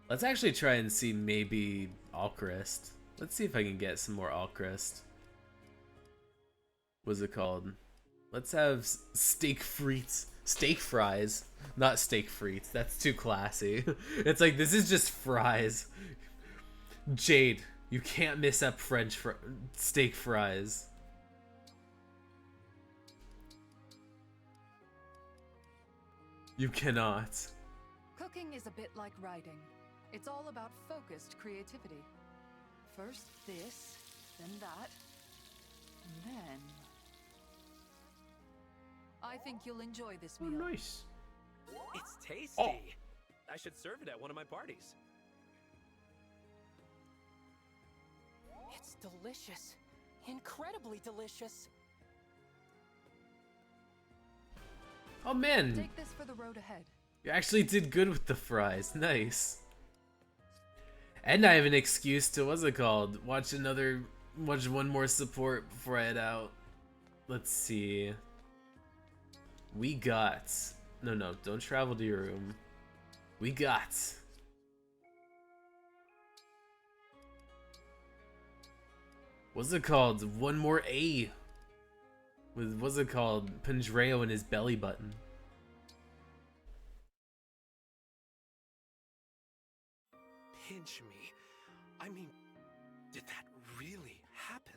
Let's actually try and see maybe Allchrist. Let's see if I can get some more Allchrist. What's it called? Let's have steak frites. Steak fries. Not steak frites. That's too classy. It's like, this is just fries. Jade, you can't miss up steak fries. You cannot. Cooking is a bit like writing. It's all about focused creativity. First this, then that, and then... I think you'll enjoy this Oh, meal. nice. It's tasty. Oh. I should serve it at one of my parties. It's delicious. Incredibly delicious. Oh man, Take this for the road ahead. you actually did good with the fries. Nice. And I have an excuse to, what's it called? Watch one more support before I head out. Let's see. We got... No, don't travel to your room. We got... What's it called? One more A. With, what's it called? Pandreo in his belly button. Pinch me. I mean, did that really happen?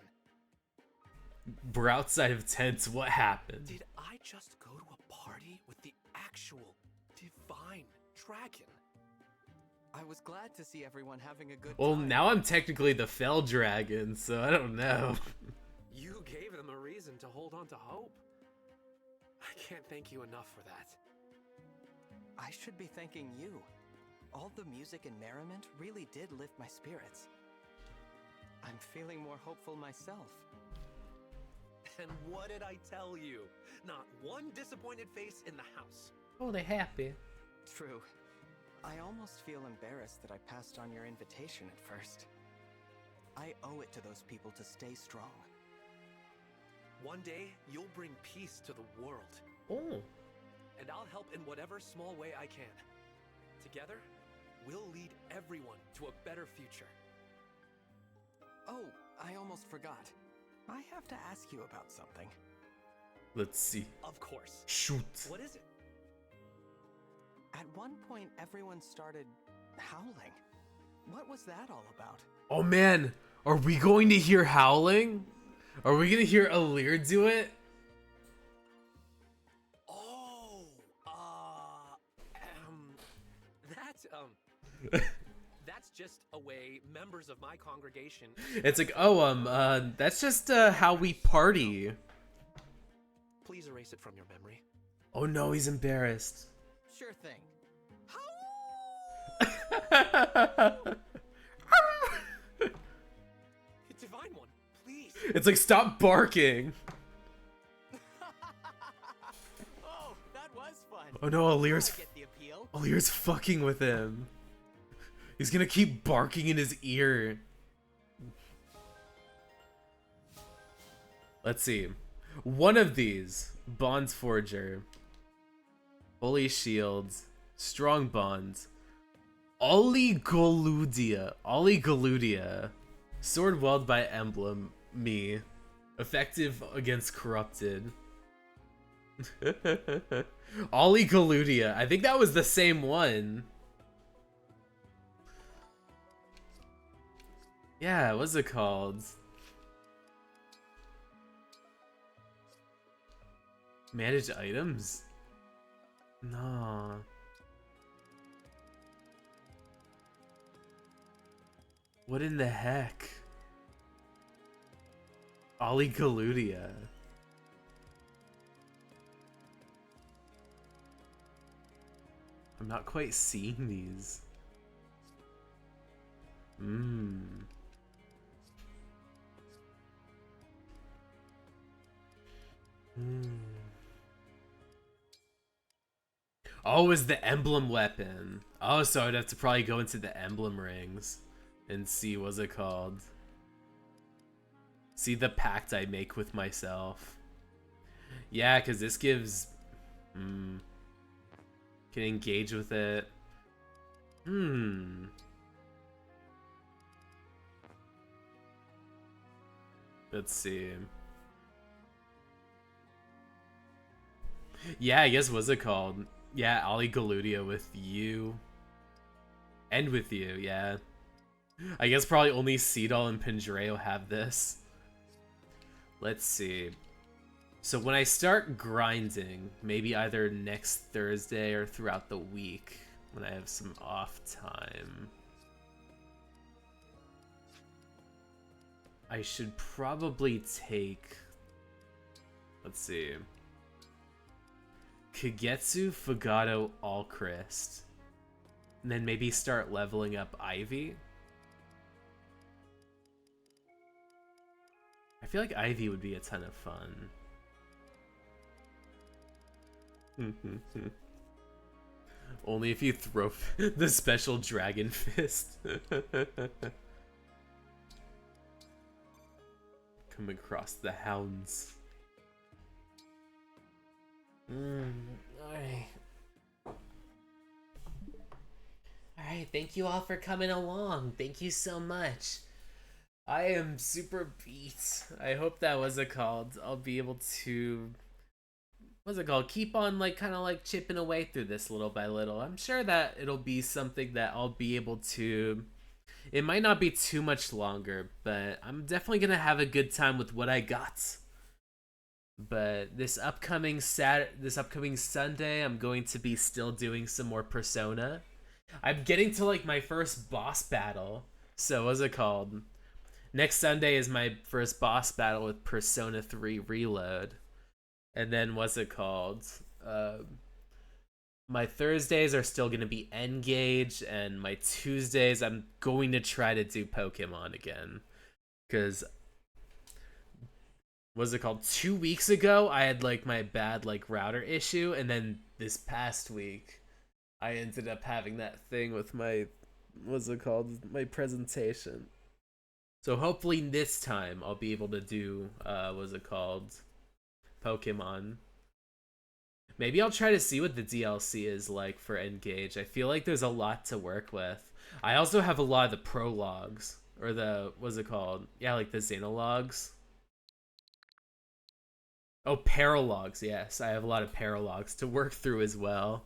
We're outside of tents. What happened? Did I just go to a party with the actual divine dragon? I was glad to see everyone having a good Well, time. now I'm technically the fell dragon, so I don't know. You gave them a reason to hold on to hope. I can't thank you enough for that. I should be thanking you. All the music and merriment really did lift my spirits. I'm feeling more hopeful myself. And what did I tell you? Not one disappointed face in the house. Oh, they're happy. True. I almost feel embarrassed that I passed on your invitation at first. I owe it to those people to stay strong. One day, you'll bring peace to the world. Oh. And I'll help in whatever small way I can. Together, we'll lead everyone to a better future. Oh, I almost forgot. I have to ask you about something. Let's see. Of course. Shoot. What is it? At one point, everyone started howling. What was that all about? Oh man, are we going to hear howling? Are we gonna hear Alear do it? Oh, that's just a way members of my congregation. It's like, oh, that's just how we party. Please erase it from your memory. Oh no, he's embarrassed. Sure thing. Divine One, please. It's like, stop barking. Oh, that was fun. Oh no, Alear's I get the appeal. Alear's fucking with him. He's gonna keep barking in his ear. Let's see. One of these, Bonds Forger, Holy Shields, Strong Bonds, Oligoludia, Sword Weld by Emblem, me, effective against corrupted. Oligoludia, I think that was the same one. Yeah, what's it called? Manage items? No. What in the heck? Oligoludia. I'm not quite seeing these. Oh, is the emblem weapon. Oh, so I'd have to probably go into the emblem rings and see what's it called. See the pact I make with myself. Yeah, because this gives... can engage with it. Let's see. Yeah, I guess what's it called? Yeah, Oligoludia with you. And with you, yeah. I guess probably only Seedall and Pendreo have this. Let's see. So when I start grinding, maybe either next Thursday or throughout the week, when I have some off time, I should probably take... Let's see. Kagetsu, Fugato, Allchrist. And then maybe start leveling up Ivy. I feel like Ivy would be a ton of fun. Only if you throw the special Dragon Fist. Come across the hounds. Alright. Alright, thank you all for coming along. Thank you so much. I am super beat. I hope that was it called. I'll be able to... What's it called? Keep on, like, kind of like chipping away through this little by little. I'm sure that it'll be something that I'll be able to... It might not be too much longer, but I'm definitely gonna have a good time with what I got. But this upcoming Sunday, I'm going to be still doing some more Persona. I'm getting to like my first boss battle. So what's it called? Next Sunday is my first boss battle with Persona 3 Reload. And then what's it called? My Thursdays are still going to be Engage, and my Tuesdays I'm going to try to do Pokemon again. Because what's it called? 2 weeks ago, I had like my bad like router issue, and then this past week, I ended up having that thing with my, what's it called? My presentation. So hopefully this time I'll be able to do, what's it called? Pokemon. Maybe I'll try to see what the DLC is like for Engage. I feel like there's a lot to work with. I also have a lot of the prologues, or the, what's it called? Yeah, like the Xenologues. Oh, paralogs, yes. I have a lot of paralogs to work through as well.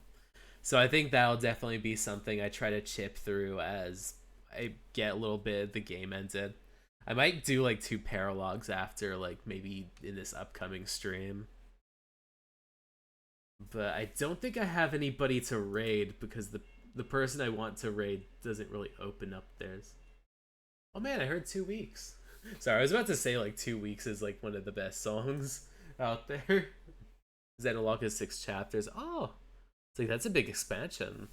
So I think that'll definitely be something I try to chip through as I get a little bit the game ended. I might do like 2 paralogs after, like maybe in this upcoming stream. But I don't think I have anybody to raid because the person I want to raid doesn't really open up theirs. Oh man, I heard 2 weeks. Sorry, I was about to say like 2 weeks is like one of the best songs out there. Xenologue has 6 chapters. Oh, it's like that's a big expansion.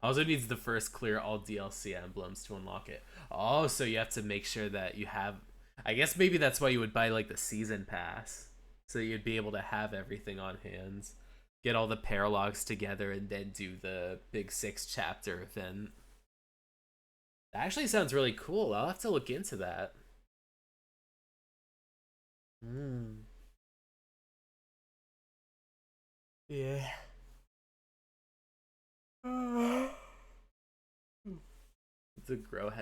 Also needs the first clear all DLC emblems to unlock it. Oh, so you have to make sure that you have. I guess maybe that's why you would buy like the season pass, so you'd be able to have everything on hand, get all the paralogs together, and then do the big 6 chapter event. That actually sounds really cool. I'll have to look into that. Yeah. It's a grab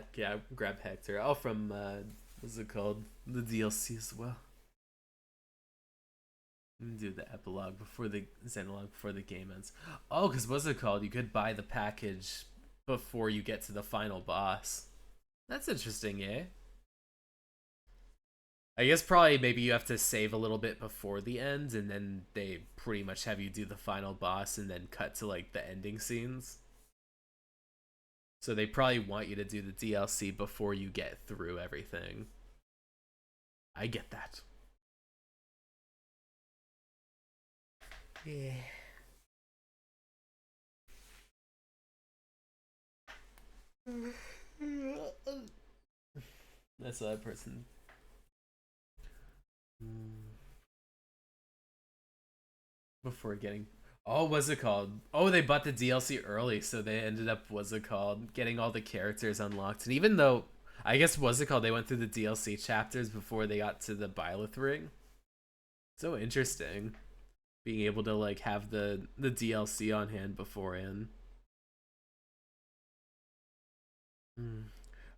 Hector. Oh, from what's it called? The DLC as well. Do the epilogue before the Xenologue before the game ends. Oh, because what's it called? You could buy the package before you get to the final boss. That's interesting, eh? I guess probably maybe you have to save a little bit before the end, and then they pretty much have you do the final boss and then cut to like the ending scenes. So they probably want you to do the DLC before you get through everything. I get that. Yeah. That's that person. Before getting. Oh, what's it called? Oh, they bought the DLC early, so they ended up, what's it called, getting all the characters unlocked. And even though, I guess, what's it called, they went through the DLC chapters before they got to the Byleth ring. So interesting. Being able to, like, have the DLC on hand beforehand.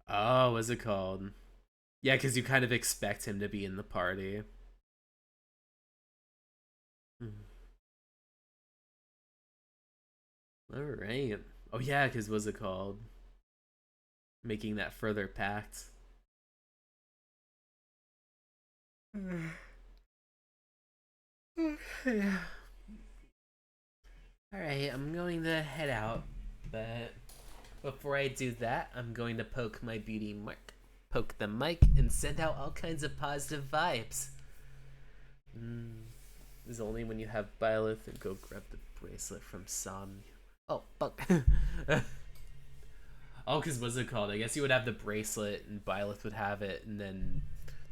Oh, what's it called? Yeah, because you kind of expect him to be in the party. Alright. Oh yeah, because what's it called? Making that further pact. Yeah. Alright, I'm going to head out, but before I do that, I'm going to poke my beauty mark. Poke the mic and send out all kinds of positive vibes. It's only when you have Byleth and go grab the bracelet from Sam. Oh, fuck. Oh, because what's it called? I guess you would have the bracelet and Byleth would have it, and then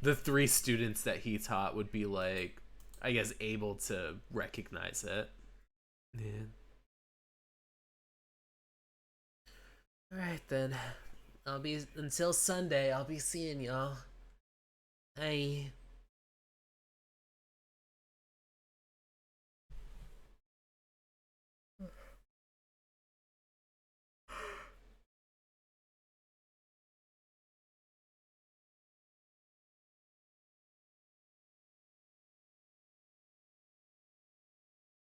the 3 students that he taught would be like, I guess, able to recognize it. Yeah. Alright then. Until Sunday, I'll be seeing y'all. Bye.